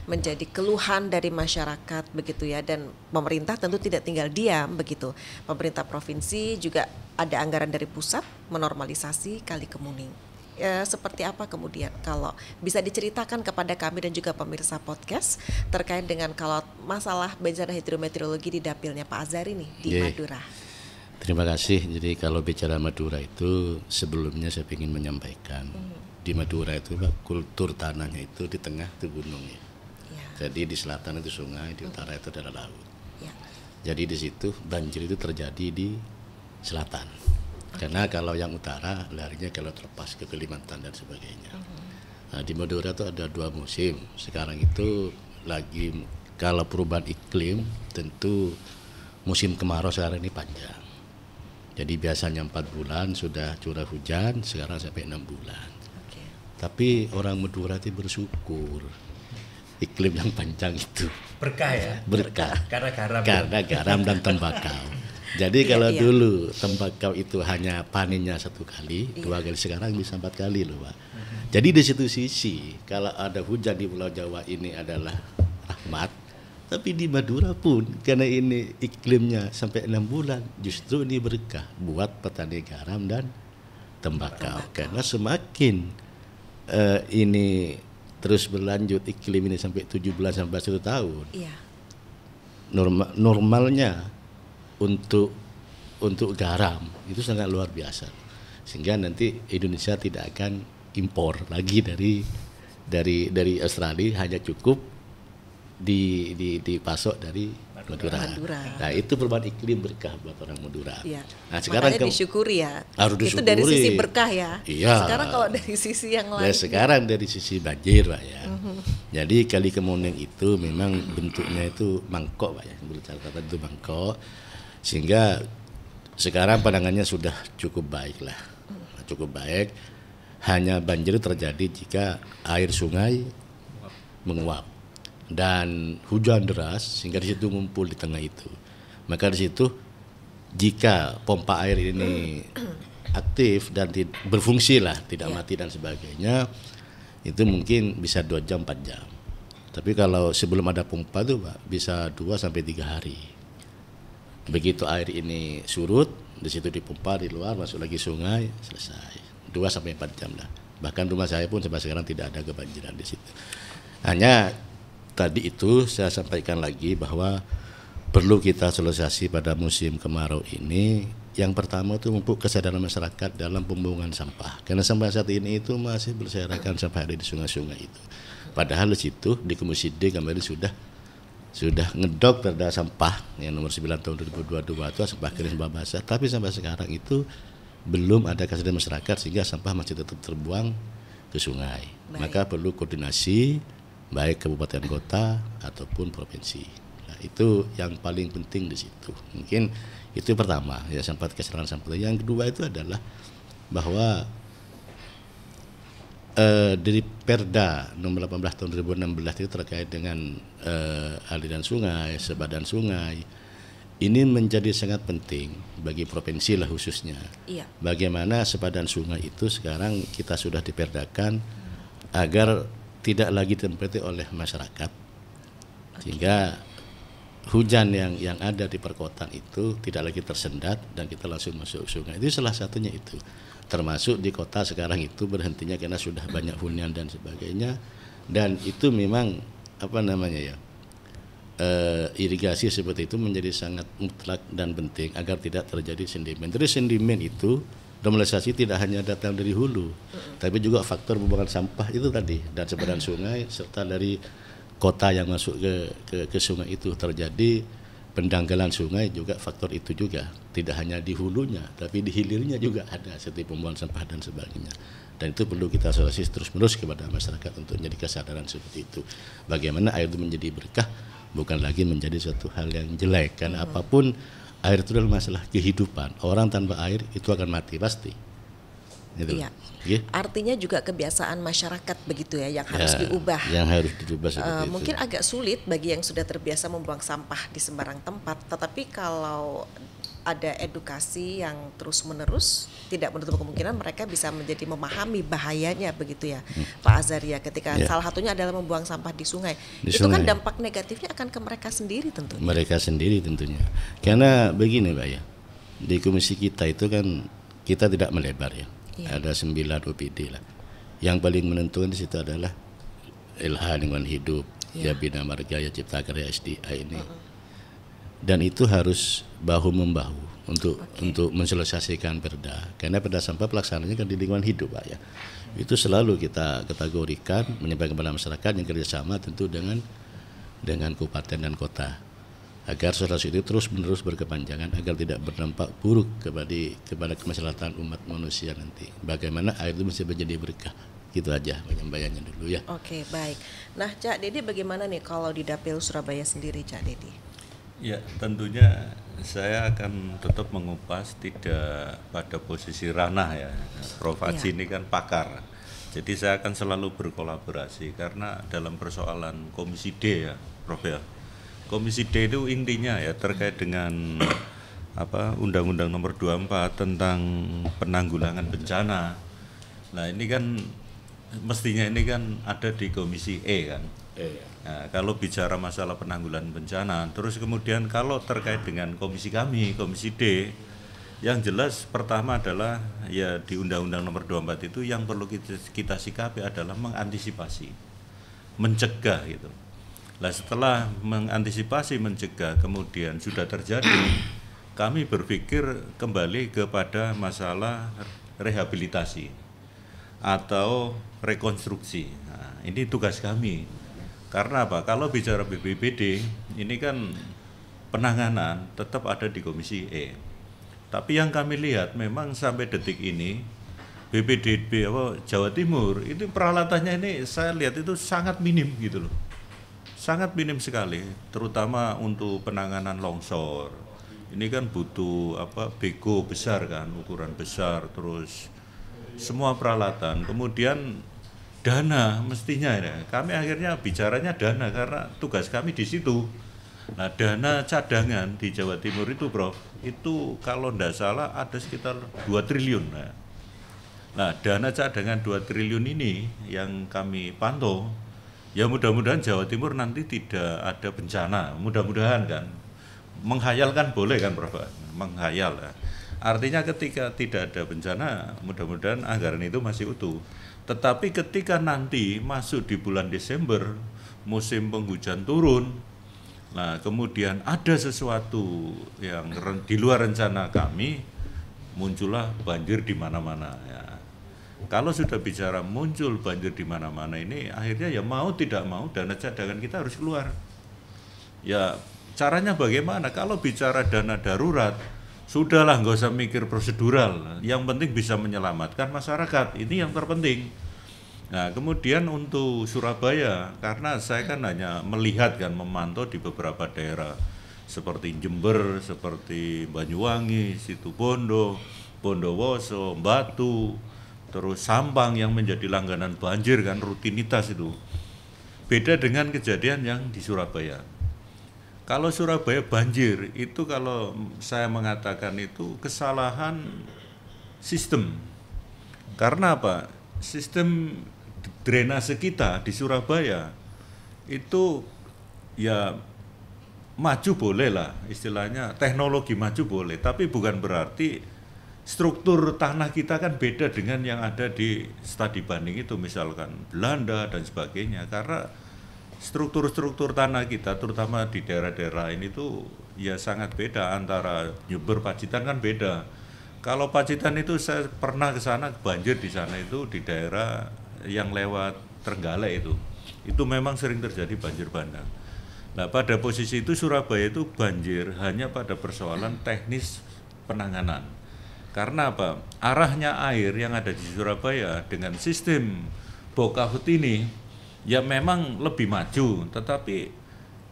menjadi keluhan dari masyarakat begitu ya, dan pemerintah tentu tidak tinggal diam begitu. Pemerintah provinsi juga ada anggaran dari pusat menormalisasi Kali Kemuning. Seperti apa kemudian kalau bisa diceritakan kepada kami dan juga pemirsa podcast terkait dengan kalau masalah bencana hidrometeorologi di dapilnya Pak Azhari nih di Madura. Terima kasih. Jadi kalau bicara Madura itu sebelumnya saya ingin menyampaikan di Madura itu Pak, kultur tanahnya itu di tengah itu gunung ya. Jadi di selatan itu sungai, di utara itu adalah laut. Jadi di situ banjir itu terjadi di selatan. Karena kalau yang utara larinya kalau terlepas ke Kalimantan dan sebagainya. Nah, di Madura itu ada 2 musim. Sekarang itu lagi kalau perubahan iklim tentu musim kemarau sekarang ini panjang. Jadi biasanya 4 bulan sudah curah hujan, sekarang sampai 6 bulan. Tapi orang Madura itu bersyukur iklim yang panjang itu. Berkah ya? Berkah. Karena garam dan tembakau. Jadi kalau dulu tembakau itu hanya panennya 1 kali, 2 kali, sekarang bisa 4 kali loh Pak. Jadi di situ sisi kalau ada hujan di Pulau Jawa ini adalah rahmat, tapi di Madura pun karena ini iklimnya sampai 6 bulan justru ini berkah buat petani garam dan tembakau. Karena semakin ini terus berlanjut iklim ini sampai 7 bulan sampai 1 tahun. Normalnya untuk garam itu sangat luar biasa, sehingga nanti Indonesia tidak akan impor lagi dari Australia, hanya cukup dipasok dari Madura. Nah itu perubahan iklim berkah buat orang Madura. Nah sekarang makanya disyukuri ya. Harus disyukuri. Itu dari sisi berkah ya. Sekarang kalau dari sisi yang lain. Sekarang dari sisi banjir Pak ya. Jadi Kali Kemuning itu memang bentuknya itu mangkok Pak ya. Berkata itu mangkok. Sehingga sekarang pandangannya sudah cukup baik lah, cukup baik. Hanya banjir terjadi jika air sungai menguap dan hujan deras sehingga di situ ngumpul di tengah itu. Maka di situ jika pompa air ini aktif dan berfungsi lah, tidak mati dan sebagainya, itu mungkin bisa 2 jam 4 jam. Tapi kalau sebelum ada pompa itu Pak, bisa 2 sampai 3 hari. Begitu air ini surut, di situ dipompa di luar, masuk lagi sungai, selesai. 2 sampai 4 jam lah. Bahkan rumah saya pun sampai sekarang tidak ada kebanjiran di situ. Hanya tadi itu saya sampaikan lagi bahwa perlu kita sosialisasi pada musim kemarau ini. Yang pertama itu memupuk kesadaran masyarakat dalam pembuangan sampah. Karena sampai saat ini itu masih berserakan sampah ada di sungai-sungai itu. Padahal di situ di Komisi D kemarin sudah ngedok perda sampah yang nomor 9 tahun 2022 itu sampah kering sampah basah, tapi sampai sekarang itu belum ada kesadaran masyarakat sehingga sampah masih tetap terbuang ke sungai. Maka perlu koordinasi baik kabupaten kota ataupun provinsi. Nah, itu yang paling penting di situ. Mungkin itu pertama ya, sempat kesalahan sampah. Yang kedua itu adalah bahwa dari Perda nomor 18 tahun 2016 itu terkait dengan aliran sungai, sebadan sungai, ini menjadi sangat penting bagi provinsi lah khususnya. Bagaimana sebadan sungai itu sekarang kita sudah diperdakan agar tidak lagi ditempati oleh masyarakat, sehingga hujan yang ada di perkotaan itu tidak lagi tersendat dan kita langsung masuk sungai. Itu salah satunya itu. Termasuk di kota sekarang itu berhentinya karena sudah banyak hunian dan sebagainya, dan itu memang irigasi seperti itu menjadi sangat mutlak dan penting agar tidak terjadi sedimen. Terus sedimen itu normalisasi tidak hanya datang dari hulu, tapi juga faktor pembuangan sampah itu tadi dan sebaran sungai serta dari kota yang masuk ke sungai itu terjadi pendangkalan sungai juga faktor itu juga, tidak hanya di hulunya tapi di hilirnya juga ada seperti pembuangan sampah dan sebagainya. Dan itu perlu kita solusi terus-menerus kepada masyarakat untuk menjadi kesadaran seperti itu. Bagaimana air itu menjadi berkah, bukan lagi menjadi suatu hal yang jelek. Karena apapun air itu adalah masalah kehidupan. Orang tanpa air itu akan mati pasti. Gitu. Iya. Artinya juga kebiasaan masyarakat begitu ya yang harus diubah. Yang harus dirubah seperti itu. Mungkin agak sulit bagi yang sudah terbiasa membuang sampah di sembarang tempat. Tetapi kalau ada edukasi yang terus-menerus, tidak menutup kemungkinan mereka bisa menjadi memahami bahayanya begitu ya, Pak Azaria. Ketika salah satunya adalah membuang sampah di sungai, kan dampak negatifnya akan ke mereka sendiri tentunya. Mereka sendiri tentunya. Karena begini Mbak ya, di komisi kita itu kan kita tidak melebar ya. Ada 9 OPD lah. Yang paling menentukan di situ adalah LH lingkungan hidup, ya Bina Marga, ya Cipta Karya SDA ini. Dan itu harus bahu-membahu untuk menselesaikan perda. Karena perda sampah pelaksananya kan di lingkungan hidup Pak ya. Itu selalu kita kategorikan menyampaikan kepada masyarakat yang kerjasama tentu dengan kabupaten dan kota. Agar solusi itu terus-menerus berkepanjangan agar tidak berdampak buruk kepada kemaslahatan umat manusia nanti. Bagaimana air itu bisa menjadi berkah. Gitu aja penyampaiannya dulu ya. Oke, baik. Nah, Cak Dedi bagaimana nih kalau di Dapil Surabaya sendiri, Cak Dedi? Ya, tentunya saya akan tetap mengupas tidak pada posisi ranah ya. Prof Haji ini kan pakar. Jadi saya akan selalu berkolaborasi karena dalam persoalan Komisi D ya, Prof ya. Komisi D itu intinya ya terkait dengan Undang-Undang Nomor 24 tentang penanggulangan bencana. Nah, ini kan mestinya ini kan ada di Komisi E kan. Nah, kalau bicara masalah penanggulangan bencana, terus kemudian kalau terkait dengan komisi kami, Komisi D, yang jelas pertama adalah ya di Undang-Undang Nomor 24 itu yang perlu kita sikapi adalah mengantisipasi, mencegah gitu. Nah, setelah mengantisipasi, mencegah, kemudian sudah terjadi, kami berpikir kembali kepada masalah rehabilitasi atau rekonstruksi. Nah, ini tugas kami. Karena apa? Kalau bicara BPBD, ini kan penanganan tetap ada di Komisi E. Tapi yang kami lihat memang sampai detik ini BPDB Jawa Timur itu peralatannya ini saya lihat itu sangat minim gitu loh. Sangat minim sekali, terutama untuk penanganan longsor. Ini kan butuh bego besar kan, ukuran besar, terus semua peralatan. Kemudian dana mestinya ya. Kami akhirnya bicaranya dana karena tugas kami di situ. Nah, dana cadangan di Jawa Timur itu, Prof, itu kalau tidak salah ada sekitar 2 triliun. Nah, dana cadangan 2 triliun ini yang kami pantau. Ya mudah-mudahan Jawa Timur nanti tidak ada bencana, mudah-mudahan kan. Menghayalkan boleh kan Prof, menghayal ya. Artinya ketika tidak ada bencana, mudah-mudahan anggaran itu masih utuh. Tetapi ketika nanti masuk di bulan Desember, musim penghujan turun, nah kemudian ada sesuatu yang di luar rencana kami, muncullah banjir di mana-mana ya. Kalau sudah bicara muncul banjir di mana-mana ini, akhirnya ya mau tidak mau dana cadangan kita harus keluar. Ya caranya bagaimana? Kalau bicara dana darurat, sudahlah nggak usah mikir prosedural. Yang penting bisa menyelamatkan masyarakat, ini yang terpenting. Nah kemudian untuk Surabaya, karena saya kan hanya melihat kan, memantau di beberapa daerah seperti Jember, seperti Banyuwangi, Situbondo, Bondowoso, Batu, terus Sampang yang menjadi langganan banjir kan, rutinitas itu. Beda dengan kejadian yang di Surabaya. Kalau Surabaya banjir, itu kalau saya mengatakan itu kesalahan sistem. Karena apa? Sistem drainase kita di Surabaya itu ya maju boleh lah, istilahnya teknologi maju boleh, tapi bukan berarti struktur tanah kita kan beda dengan yang ada di studi banding itu, misalkan Belanda dan sebagainya, karena struktur-struktur tanah kita terutama di daerah-daerah ini tuh ya sangat beda, antara Jember Pacitan kan beda. Kalau Pacitan itu saya pernah ke sana, banjir di sana itu di daerah yang lewat Trenggalek itu memang sering terjadi banjir bandang. Nah, pada posisi itu Surabaya itu banjir hanya pada persoalan teknis penanganan. Karena apa? Arahnya air yang ada di Surabaya dengan sistem Bokahut ini ya memang lebih maju, tetapi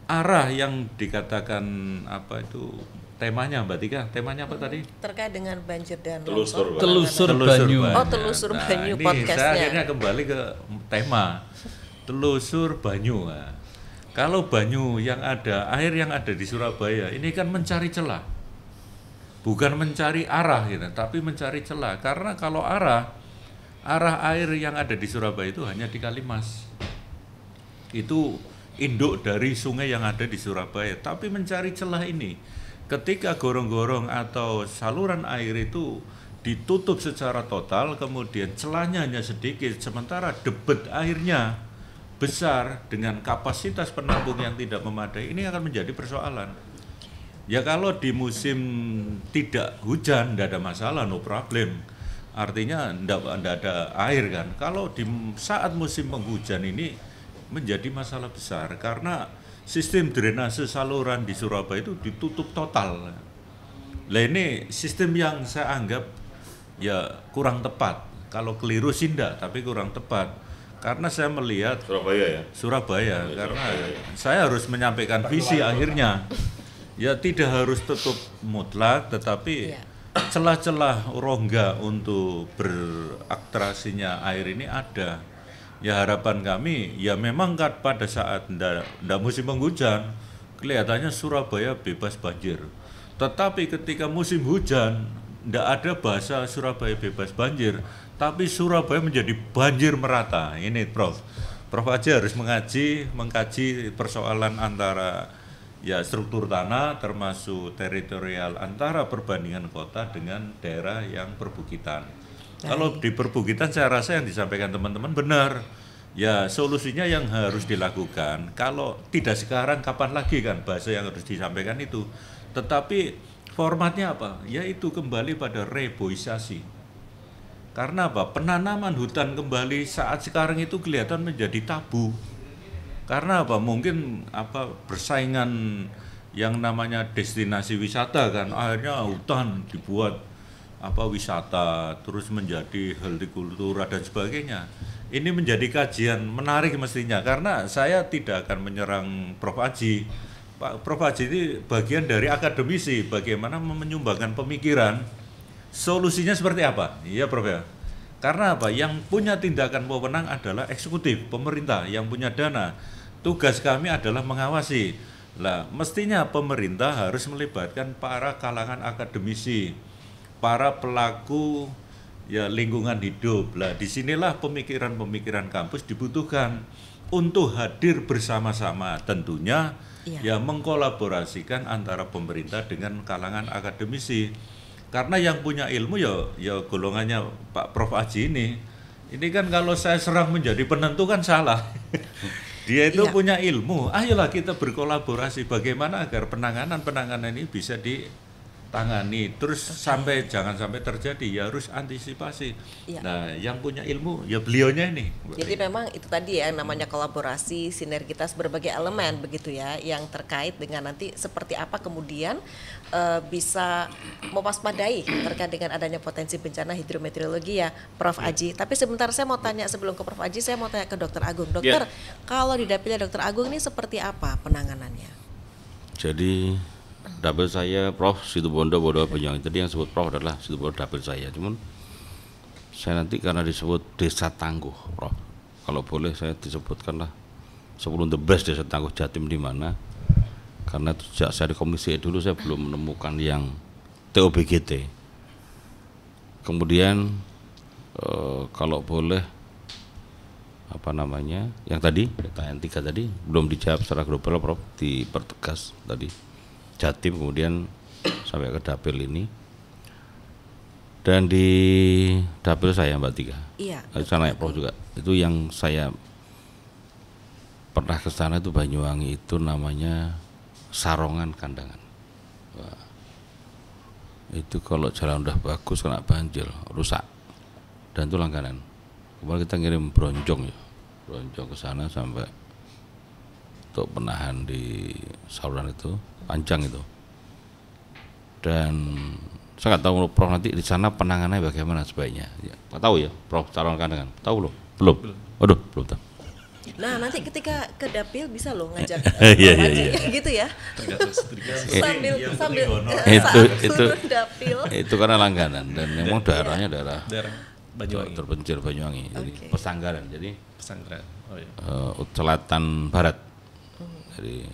arah yang dikatakan apa itu temanya Mbak Tika, temanya apa tadi? Terkait dengan banjir dan Telusur banyu. Oh, telusur banyu ini podcastnya. saya akhirnya kembali ke tema telusur banyu. Nah, kalau banyu yang ada, air yang ada di Surabaya ini kan mencari celah, bukan mencari arah gitu, tapi mencari celah. Karena kalau arah air yang ada di Surabaya itu hanya di Kalimas, itu induk dari sungai yang ada di Surabaya. Tapi mencari celah ini, ketika gorong-gorong atau saluran air itu ditutup secara total, kemudian celahnya hanya sedikit, sementara debit airnya besar dengan kapasitas penampung yang tidak memadai, ini akan menjadi persoalan. Ya kalau di musim tidak hujan, tidak ada masalah, no problem. Artinya tidak ada air kan. Kalau di saat musim penghujan ini menjadi masalah besar, karena sistem drainase saluran di Surabaya itu ditutup total. Nah ini sistem yang saya anggap ya kurang tepat. Kalau keliru sih enggak, tapi kurang tepat. Karena saya melihat Surabaya, karena saya harus menyampaikan visi akhirnya. Ya tidak harus tutup mutlak, tetapi celah-celah rongga untuk beratraksinya air ini ada. Ya harapan kami, ya memang kan pada saat ndak musim penghujan, kelihatannya Surabaya bebas banjir. Tetapi ketika musim hujan, ndak ada bahasa Surabaya bebas banjir, tapi Surabaya menjadi banjir merata. Ini Prof Haji harus mengkaji persoalan antara ya struktur tanah termasuk teritorial antara perbandingan kota dengan daerah yang perbukitan. Kalau di perbukitan saya rasa yang disampaikan teman-teman benar. Ya solusinya yang harus dilakukan. Kalau tidak sekarang kapan lagi kan bahasa yang harus disampaikan itu. Tetapi formatnya apa? Yaitu kembali pada reboisasi. Karena apa? Penanaman hutan kembali saat sekarang itu kelihatan menjadi tabu. Karena apa? Mungkin persaingan yang namanya destinasi wisata kan, akhirnya hutan dibuat wisata, terus menjadi hortikultura dan sebagainya. Ini menjadi kajian menarik mestinya, karena saya tidak akan menyerang Prof Haji. Prof Haji ini bagian dari akademisi, bagaimana menyumbangkan pemikiran. Solusinya seperti apa? Iya Prof ya. Karena apa? Yang punya tindakan wewenang adalah eksekutif, pemerintah yang punya dana. Tugas kami adalah mengawasi. Lah, mestinya pemerintah harus melibatkan para kalangan akademisi, para pelaku ya lingkungan hidup. Lah, disinilah pemikiran-pemikiran kampus dibutuhkan untuk hadir bersama-sama, tentunya ya mengkolaborasikan antara pemerintah dengan kalangan akademisi. Karena yang punya ilmu ya golongannya Pak Prof Haji ini kan kalau saya serang menjadi penentu kan salah. Dia itu punya ilmu. Ayolah kita berkolaborasi bagaimana agar penanganan ini bisa ditangani. Terus jangan sampai terjadi, ya harus antisipasi. Nah, yang punya ilmu ya beliaunya ini. Jadi memang itu tadi ya namanya kolaborasi, sinergitas berbagai elemen begitu ya, yang terkait dengan nanti seperti apa kemudian bisa mewaspadai terkait dengan adanya potensi bencana hidrometeorologi ya Prof Haji. Tapi sebentar saya mau tanya, sebelum ke Prof Haji saya mau tanya ke Dr. Agung. Dokter, kalau di dapilnya Dr. Agung ini seperti apa penanganannya? Jadi dapil saya Prof Situbondo Bodo Penyang. Jadi yang sebut Prof adalah Situbondo dapil saya. Cuman saya nanti karena disebut desa tangguh Prof, kalau boleh saya disebutkanlah 10 the best desa tangguh Jatim di mana. Karena sejak saya di komisi dulu saya belum menemukan yang TOBGT. Kemudian kalau boleh yang tadi pertanyaan 3 tadi belum dijawab secara global, Prof, dipertegas tadi Jatim kemudian sampai ke dapil ini, dan di dapil saya Mbak Tika, Iya. sana ya Prof juga, itu yang saya pernah ke sana itu Banyuwangi, itu namanya Sarongan Kandangan. Wah, itu kalau jalan udah bagus kena banjir rusak, dan itu langganan. Kemarin kita ngirim bronjong ke sana sampai untuk penahan di saluran itu panjang itu. Dan saya nggak tahu Prof nanti di sana penanganannya bagaimana sebaiknya. Ya, nggak tahu ya Prof, Sarongan Kandangan. Tahu belum? Belum. Aduh, belum tahu. Nah, nanti ketika ke dapil bisa loh ngajak Iya. gitu ya. Sambil itu dapil. Itu karena langganan dan memang daerahnya daerah Banyuwangi. terpencil Banyuwangi. Jadi pesanggaran. Jadi Pesanggaran. Oh iya. selatan barat. Jadi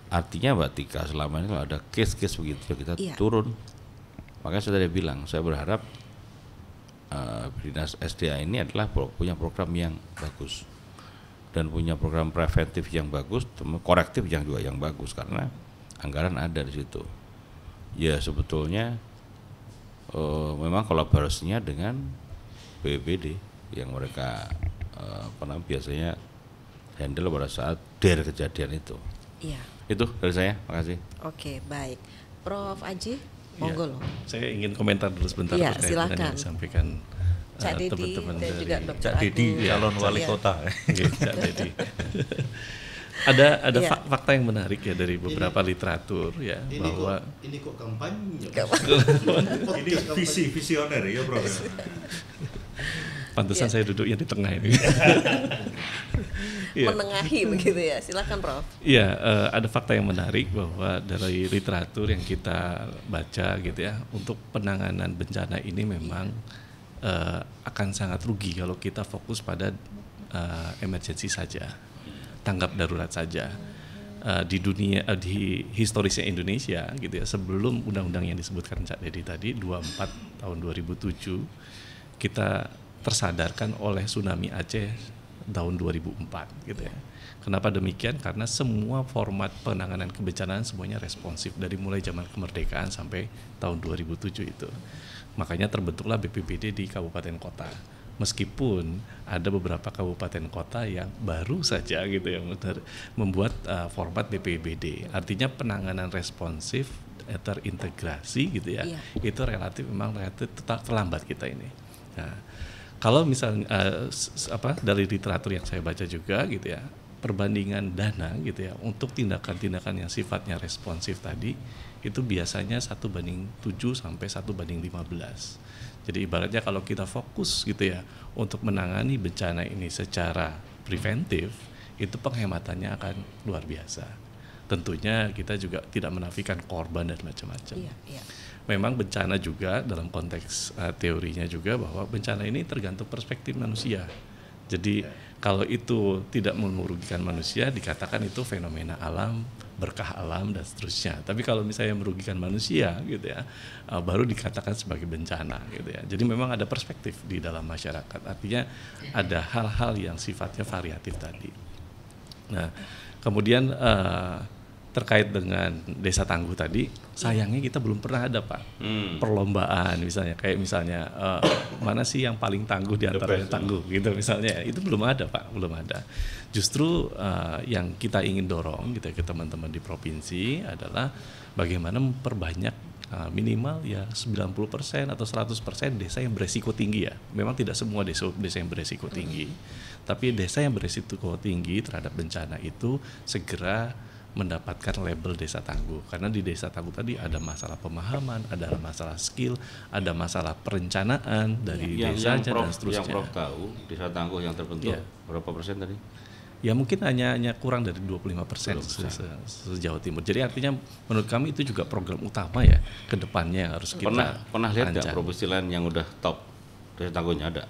artinya Mbak Tika, selama ini kalau ada case-case begitu kita turun. Makanya saya tadi bilang, saya berharap Dinas SDA ini adalah punya program yang bagus dan punya program preventif yang bagus, korektif yang juga yang bagus, karena anggaran ada di situ. Ya sebetulnya memang kolaborasinya dengan BPBD yang mereka biasanya handle pada saat kejadian itu. Iya. Itu dari saya, makasih. Oke, baik. Prof Aji, monggo loh. Saya ingin komentar dulu sebentar Iya, terkait silakan. dengan yang disampaikan Cak Dedi teman-teman dan dari juga Dr. Cak Dedi, Agung. calon wali Iya. kota. Cak Dedi. Ada Iya. fakta yang menarik ya dari beberapa literatur ya, bahwa ini kok kampanye. Ini visioner ya Prof. pantesan saya duduknya di tengah ini. Iya. Menengahi begitu ya. Silakan Prof. Iya, ada fakta yang menarik bahwa dari literatur yang kita baca gitu ya, untuk penanganan bencana ini memang akan sangat rugi kalau kita fokus pada emergency saja, tanggap darurat saja. Di dunia, di historisnya Indonesia gitu ya, sebelum undang-undang yang disebutkan Cak Dedi tadi 24 tahun 2007, kita tersadarkan oleh tsunami Aceh tahun 2004 gitu ya. Kenapa demikian? Karena semua format penanganan kebencanaan semuanya responsif dari mulai zaman kemerdekaan sampai tahun 2007 itu. Makanya terbentuklah BPBD di kabupaten kota. Meskipun ada beberapa kabupaten kota yang baru saja gitu ya membuat format BPBD. Artinya penanganan responsif terintegrasi gitu ya. Iya. Itu relatif terlambat kita ini. Nah, kalau misalnya dari literatur yang saya baca juga gitu ya, perbandingan dana gitu ya untuk tindakan-tindakan yang sifatnya responsif tadi itu biasanya 1:7 sampai 1:15. Jadi ibaratnya kalau kita fokus gitu ya untuk menangani bencana ini secara preventif, itu penghematannya akan luar biasa. Tentunya kita juga tidak menafikan korban dan macam-macam. Iya. Memang bencana juga dalam konteks teorinya juga bahwa bencana ini tergantung perspektif manusia. Jadi kalau itu tidak merugikan manusia dikatakan itu fenomena alam, berkah alam dan seterusnya. Tapi kalau misalnya merugikan manusia gitu ya, baru dikatakan sebagai bencana gitu ya. Jadi memang ada perspektif di dalam masyarakat. Artinya ada hal-hal yang sifatnya variatif tadi. Nah, kemudian terkait dengan desa tangguh tadi, sayangnya kita belum pernah ada Pak perlombaan misalnya, kayak misalnya mana sih yang paling tangguh di antara yang tangguh gitu misalnya, itu belum ada Pak, belum ada. Justru yang kita ingin dorong gitu ke teman-teman di provinsi adalah bagaimana memperbanyak minimal ya 90% atau 100% desa yang beresiko tinggi ya. Memang tidak semua desa yang beresiko tinggi, tapi desa yang beresiko tinggi terhadap bencana itu segera mendapatkan label desa tangguh, karena di desa tangguh tadi ada masalah pemahaman, ada masalah skill, ada masalah perencanaan dari desa dan seterusnya. Yang Prof tahu desa tangguh yang terbentuk berapa persen tadi? Ya mungkin hanya kurang dari 25% se-Jawa Timur. Jadi artinya menurut kami itu juga program utama ya ke depannya yang harus kita pernah lihat nggak provinsi lain yang udah top desa tangguhnya ada?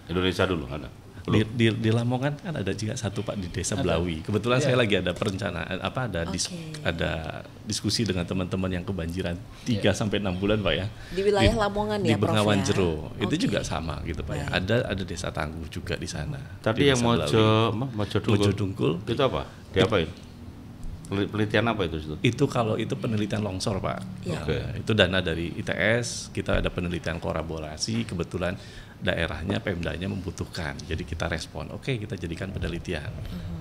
Indonesia dulu ada. Di Lamongan kan ada juga satu Pak di Desa Belawi. Kebetulan saya lagi ada perencanaan ada diskusi dengan teman-teman yang kebanjiran 3 sampai 6 bulan Pak ya. Di wilayah Lamongan ya, Di Bengawan Prof, ya? Jero. Itu juga sama gitu Pak ya. Ada Desa Tangguh juga di sana. Tadi yang Mojo Dungkul itu apa? Diapain? Penelitian apa itu? Itu kalau itu penelitian longsor Pak. Ya. Itu dana dari ITS, kita ada penelitian kolaborasi, kebetulan daerahnya Pemdanya membutuhkan, jadi kita respon, oke, kita jadikan penelitian.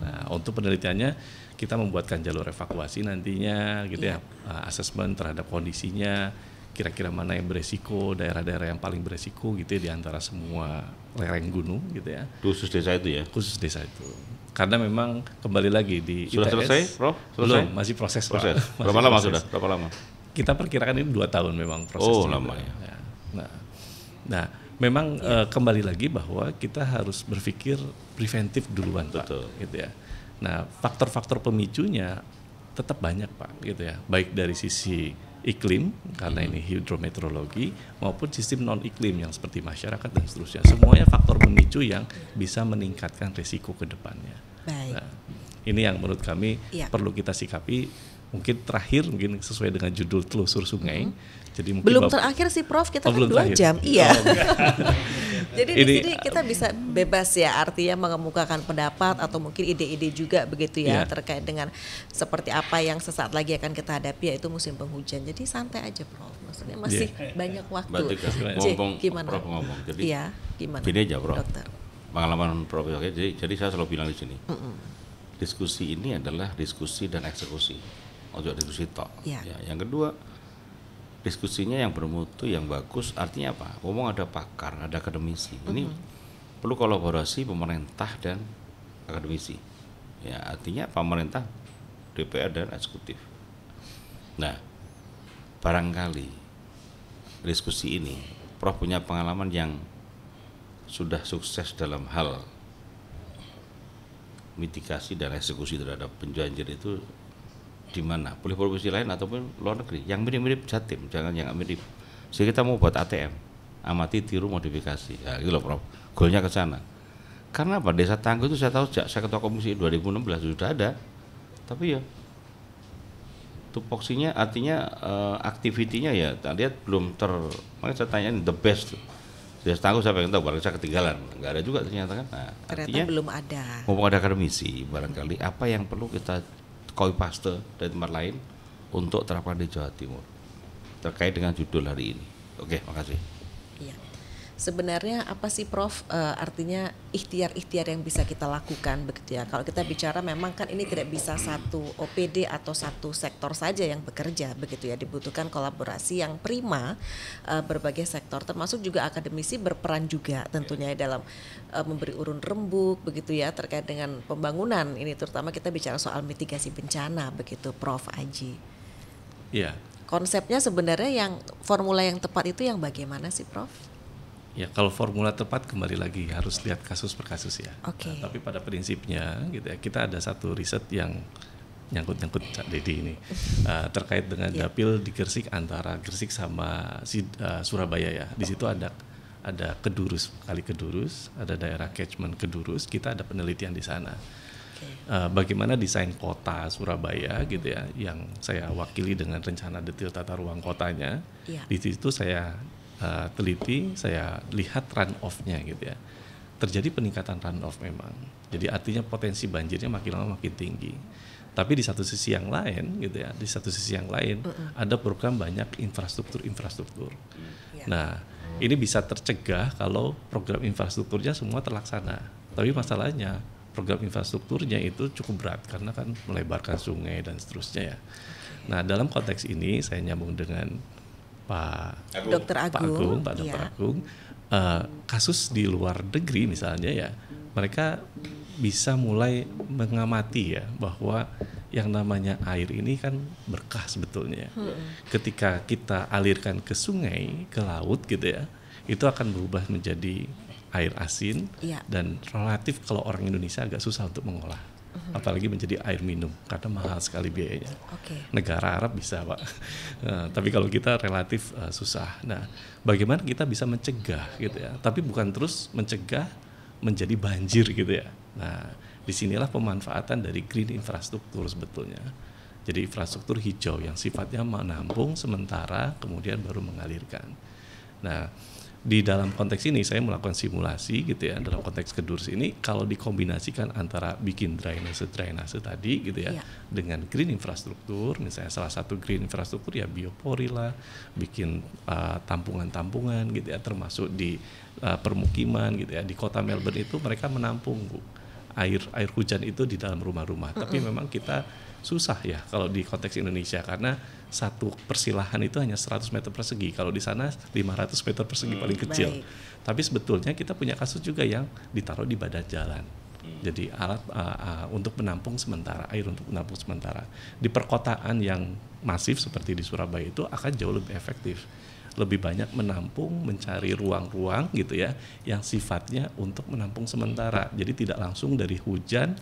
Nah, untuk penelitiannya kita membuatkan jalur evakuasi nantinya gitu ya, asesmen terhadap kondisinya, kira-kira mana yang beresiko, daerah-daerah yang paling beresiko gitu ya, di antara semua lereng gunung gitu ya. Khusus desa itu ya? Khusus desa itu. Karena memang kembali lagi di Sudah ITS, selesai, Prof? Belum, masih proses. Proses. Pak. Berapa lama sudah? Berapa lama? Kita perkirakan ini 2 tahun memang prosesnya. Oh, lama ya. Nah, memang kembali lagi bahwa kita harus berpikir preventif duluan, Betul. Pak, gitu ya. Nah, faktor-faktor pemicunya tetap banyak Pak, gitu ya. Baik dari sisi iklim karena ini hidrometeorologi maupun sistem non iklim yang seperti masyarakat dan seterusnya. Semuanya faktor pemicu yang bisa meningkatkan risiko ke depannya. Baik. Nah, ini yang menurut kami perlu kita sikapi. Mungkin terakhir mungkin sesuai dengan judul telusur sungai. Jadi mungkin belum terakhir sih Prof, kita kan 2 terakhir. jam. Iya. Jadi di sini kita bisa bebas ya, artinya mengemukakan pendapat atau mungkin ide-ide juga begitu ya, terkait dengan seperti apa yang sesaat lagi akan kita hadapi, yaitu musim penghujan. Jadi santai aja Prof, maksudnya masih banyak waktu. Berarti Gimana? Prof ngomong. Jadi gimana? gini aja Prof. Dokter. Pengalaman Prof. Jadi saya selalu bilang di sini. Diskusi ini adalah diskusi dan eksekusi. Ojo diskusi tok. Ya, yang kedua, diskusinya yang bermutu, yang bagus, artinya apa? Ngomong ada pakar, ada akademisi. Ini perlu kolaborasi pemerintah dan akademisi. Ya, artinya pemerintah, DPR dan eksekutif. Nah, barangkali diskusi ini, Prof punya pengalaman yang sudah sukses dalam hal mitigasi dan eksekusi terhadap banjir itu di mana? Boleh provinsi lain ataupun luar negeri yang mirip-mirip Jatim, jangan yang mirip. Jadi kita mau buat ATM, amati, tiru, modifikasi. Ya, gitu loh Prof. Goalnya ke sana. Karena apa? Desa Tangguh itu saya tahu sejak saya ketua komisi 2016 sudah ada. Tapi ya tupoksinya artinya aktivitinya ya lihat belum makanya saya tanyain the best. Desa Tangguh saya pengen tahu, barang saya ketinggalan. Enggak ada juga ternyata kan. Nah, ternyata artinya belum ada. Ngomong ada akademisi, barangkali apa yang perlu kita copy paste dari tempat lain untuk terapkan di Jawa Timur terkait dengan judul hari ini. Oke, makasih. Iya. Sebenarnya apa sih Prof, artinya ikhtiar-ikhtiar yang bisa kita lakukan begitu ya. Kalau kita bicara memang kan ini tidak bisa satu OPD atau satu sektor saja yang bekerja begitu ya. Dibutuhkan kolaborasi yang prima berbagai sektor, termasuk juga akademisi berperan juga tentunya dalam memberi urun rembuk begitu ya terkait dengan pembangunan ini, terutama kita bicara soal mitigasi bencana begitu Prof Aji. Iya. Konsepnya sebenarnya yang formula yang tepat itu yang bagaimana sih Prof? Ya, kalau formula tepat kembali lagi harus lihat kasus per kasus ya. Okay. Nah, tapi pada prinsipnya gitu ya, kita ada satu riset yang nyangkut Cak Dedi ini terkait dengan dapil di Gresik antara Gresik sama Surabaya ya. Di situ ada Kedurus, Kali Kedurus, ada daerah catchment Kedurus, kita ada penelitian di sana. Bagaimana desain kota Surabaya gitu ya, yang saya wakili dengan rencana detail tata ruang kotanya. Di situ saya teliti, saya lihat runoff-nya gitu ya. Terjadi peningkatan runoff memang. Jadi artinya potensi banjirnya makin lama makin tinggi. Tapi di satu sisi yang lain gitu ya, ada program banyak infrastruktur. Nah, ini bisa tercegah kalau program infrastrukturnya semua terlaksana. Tapi masalahnya program infrastrukturnya itu cukup berat karena kan melebarkan sungai dan seterusnya ya. Nah, dalam konteks ini saya nyambung dengan Pak Dr. Agung, kasus di luar negeri misalnya ya, mereka bisa mulai mengamati ya bahwa yang namanya air ini kan berkah sebetulnya. Ketika kita alirkan ke sungai, ke laut gitu ya, itu akan berubah menjadi air asin dan relatif kalau orang Indonesia agak susah untuk mengolah. Apalagi menjadi air minum karena mahal sekali biayanya. Negara Arab bisa Pak, tapi kalau kita relatif susah. Nah, bagaimana kita bisa mencegah gitu ya? Tapi bukan terus mencegah menjadi banjir gitu ya. Nah, disinilah pemanfaatan dari green infrastruktur sebetulnya. Jadi infrastruktur hijau yang sifatnya menampung sementara kemudian baru mengalirkan. Nah, di dalam konteks ini saya melakukan simulasi gitu ya, dalam konteks Kedurs ini kalau dikombinasikan antara bikin drainase tadi gitu ya, dengan green infrastruktur, misalnya salah satu green infrastruktur ya biopori lah, bikin tampungan-tampungan gitu ya, termasuk di permukiman gitu ya, di kota Melbourne itu mereka menampung air hujan itu di dalam rumah-rumah. Tapi memang kita susah ya kalau di konteks Indonesia karena satu persilahan itu hanya 100 meter persegi. Kalau di sana 500 meter persegi paling kecil. Tapi sebetulnya kita punya kasus juga yang ditaruh di badan jalan. Jadi alat untuk menampung sementara, air untuk menampung sementara. Di perkotaan yang masif seperti di Surabaya itu akan jauh lebih efektif. Lebih banyak menampung, mencari ruang-ruang gitu ya, yang sifatnya untuk menampung sementara. Jadi tidak langsung dari hujan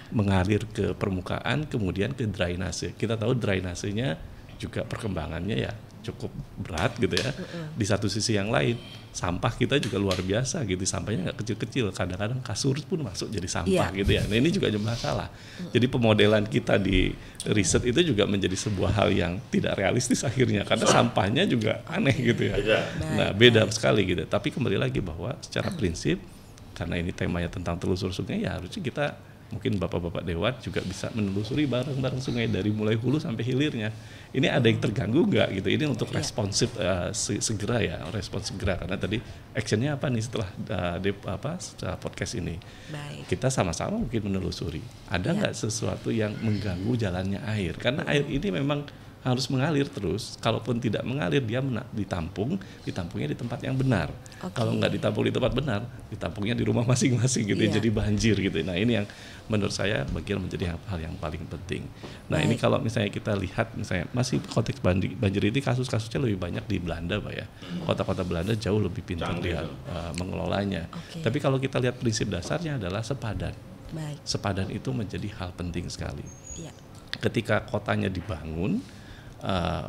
mengalir ke permukaan, kemudian ke drainase. Kita tahu drainasenya juga perkembangannya ya cukup berat gitu ya. Di satu sisi yang lain, sampah kita juga luar biasa gitu. Sampahnya nggak kecil-kecil, kadang-kadang kasur pun masuk jadi sampah gitu ya. Nah ini juga ada masalah. Jadi pemodelan kita di riset itu juga menjadi sebuah hal yang tidak realistis akhirnya karena sampahnya juga aneh gitu ya. Nah beda sekali gitu. Tapi kembali lagi bahwa secara prinsip karena ini temanya tentang telusur sungai ya harusnya kita mungkin bapak-bapak dewan juga bisa menelusuri bareng-bareng sungai dari mulai hulu sampai hilirnya. Ini ada yang terganggu nggak gitu? Ini untuk responsif segera ya, respons segera karena tadi actionnya apa nih setelah setelah podcast ini? Baik. Kita sama-sama mungkin menelusuri. Ada nggak sesuatu yang mengganggu jalannya air? Karena air ini memang harus mengalir terus. Kalaupun tidak mengalir dia ditampungnya di tempat yang benar. Kalau nggak ditampung di tempat benar, ditampungnya di rumah masing-masing gitu. Jadi banjir gitu. Nah ini yang menurut saya menjadi hal yang paling penting. Nah ini kalau misalnya kita lihat misalnya masih konteks banjir ini kasus-kasusnya lebih banyak di Belanda Pak ya. Kota-kota Belanda jauh lebih pintar dia mengelolanya. Tapi kalau kita lihat prinsip dasarnya adalah sepadan. Sepadan itu menjadi hal penting sekali. Ketika kotanya dibangun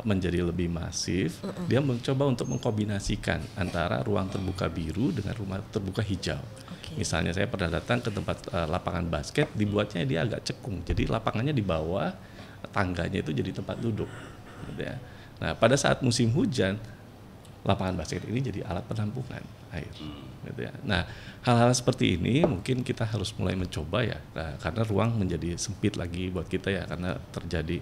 menjadi lebih masif, dia mencoba untuk mengkombinasikan antara ruang terbuka biru dengan ruang terbuka hijau. Misalnya saya pernah datang ke tempat lapangan basket, dibuatnya dia agak cekung, jadi lapangannya di bawah, tangganya itu jadi tempat duduk. Gitu ya. Nah pada saat musim hujan, lapangan basket ini jadi alat penampungan air. Gitu ya. Nah hal-hal seperti ini mungkin kita harus mulai mencoba ya, karena ruang menjadi sempit lagi buat kita ya, karena terjadi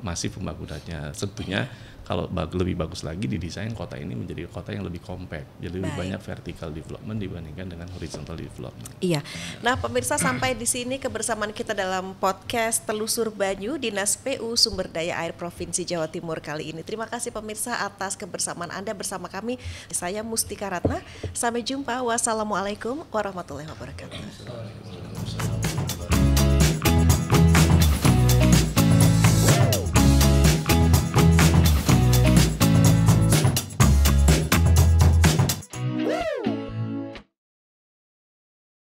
masif pembangunannya. Tentunya kalau lebih bagus lagi didesain kota ini menjadi kota yang lebih compact, jadi lebih banyak vertical development dibandingkan dengan horizontal development. Iya. Nah pemirsa sampai di sini kebersamaan kita dalam podcast Telusur Banyu Dinas PU Sumber Daya Air Provinsi Jawa Timur kali ini. Terima kasih pemirsa atas kebersamaan Anda bersama kami. Saya Mustika Ratna. Sampai jumpa. Wassalamualaikum warahmatullahi wabarakatuh.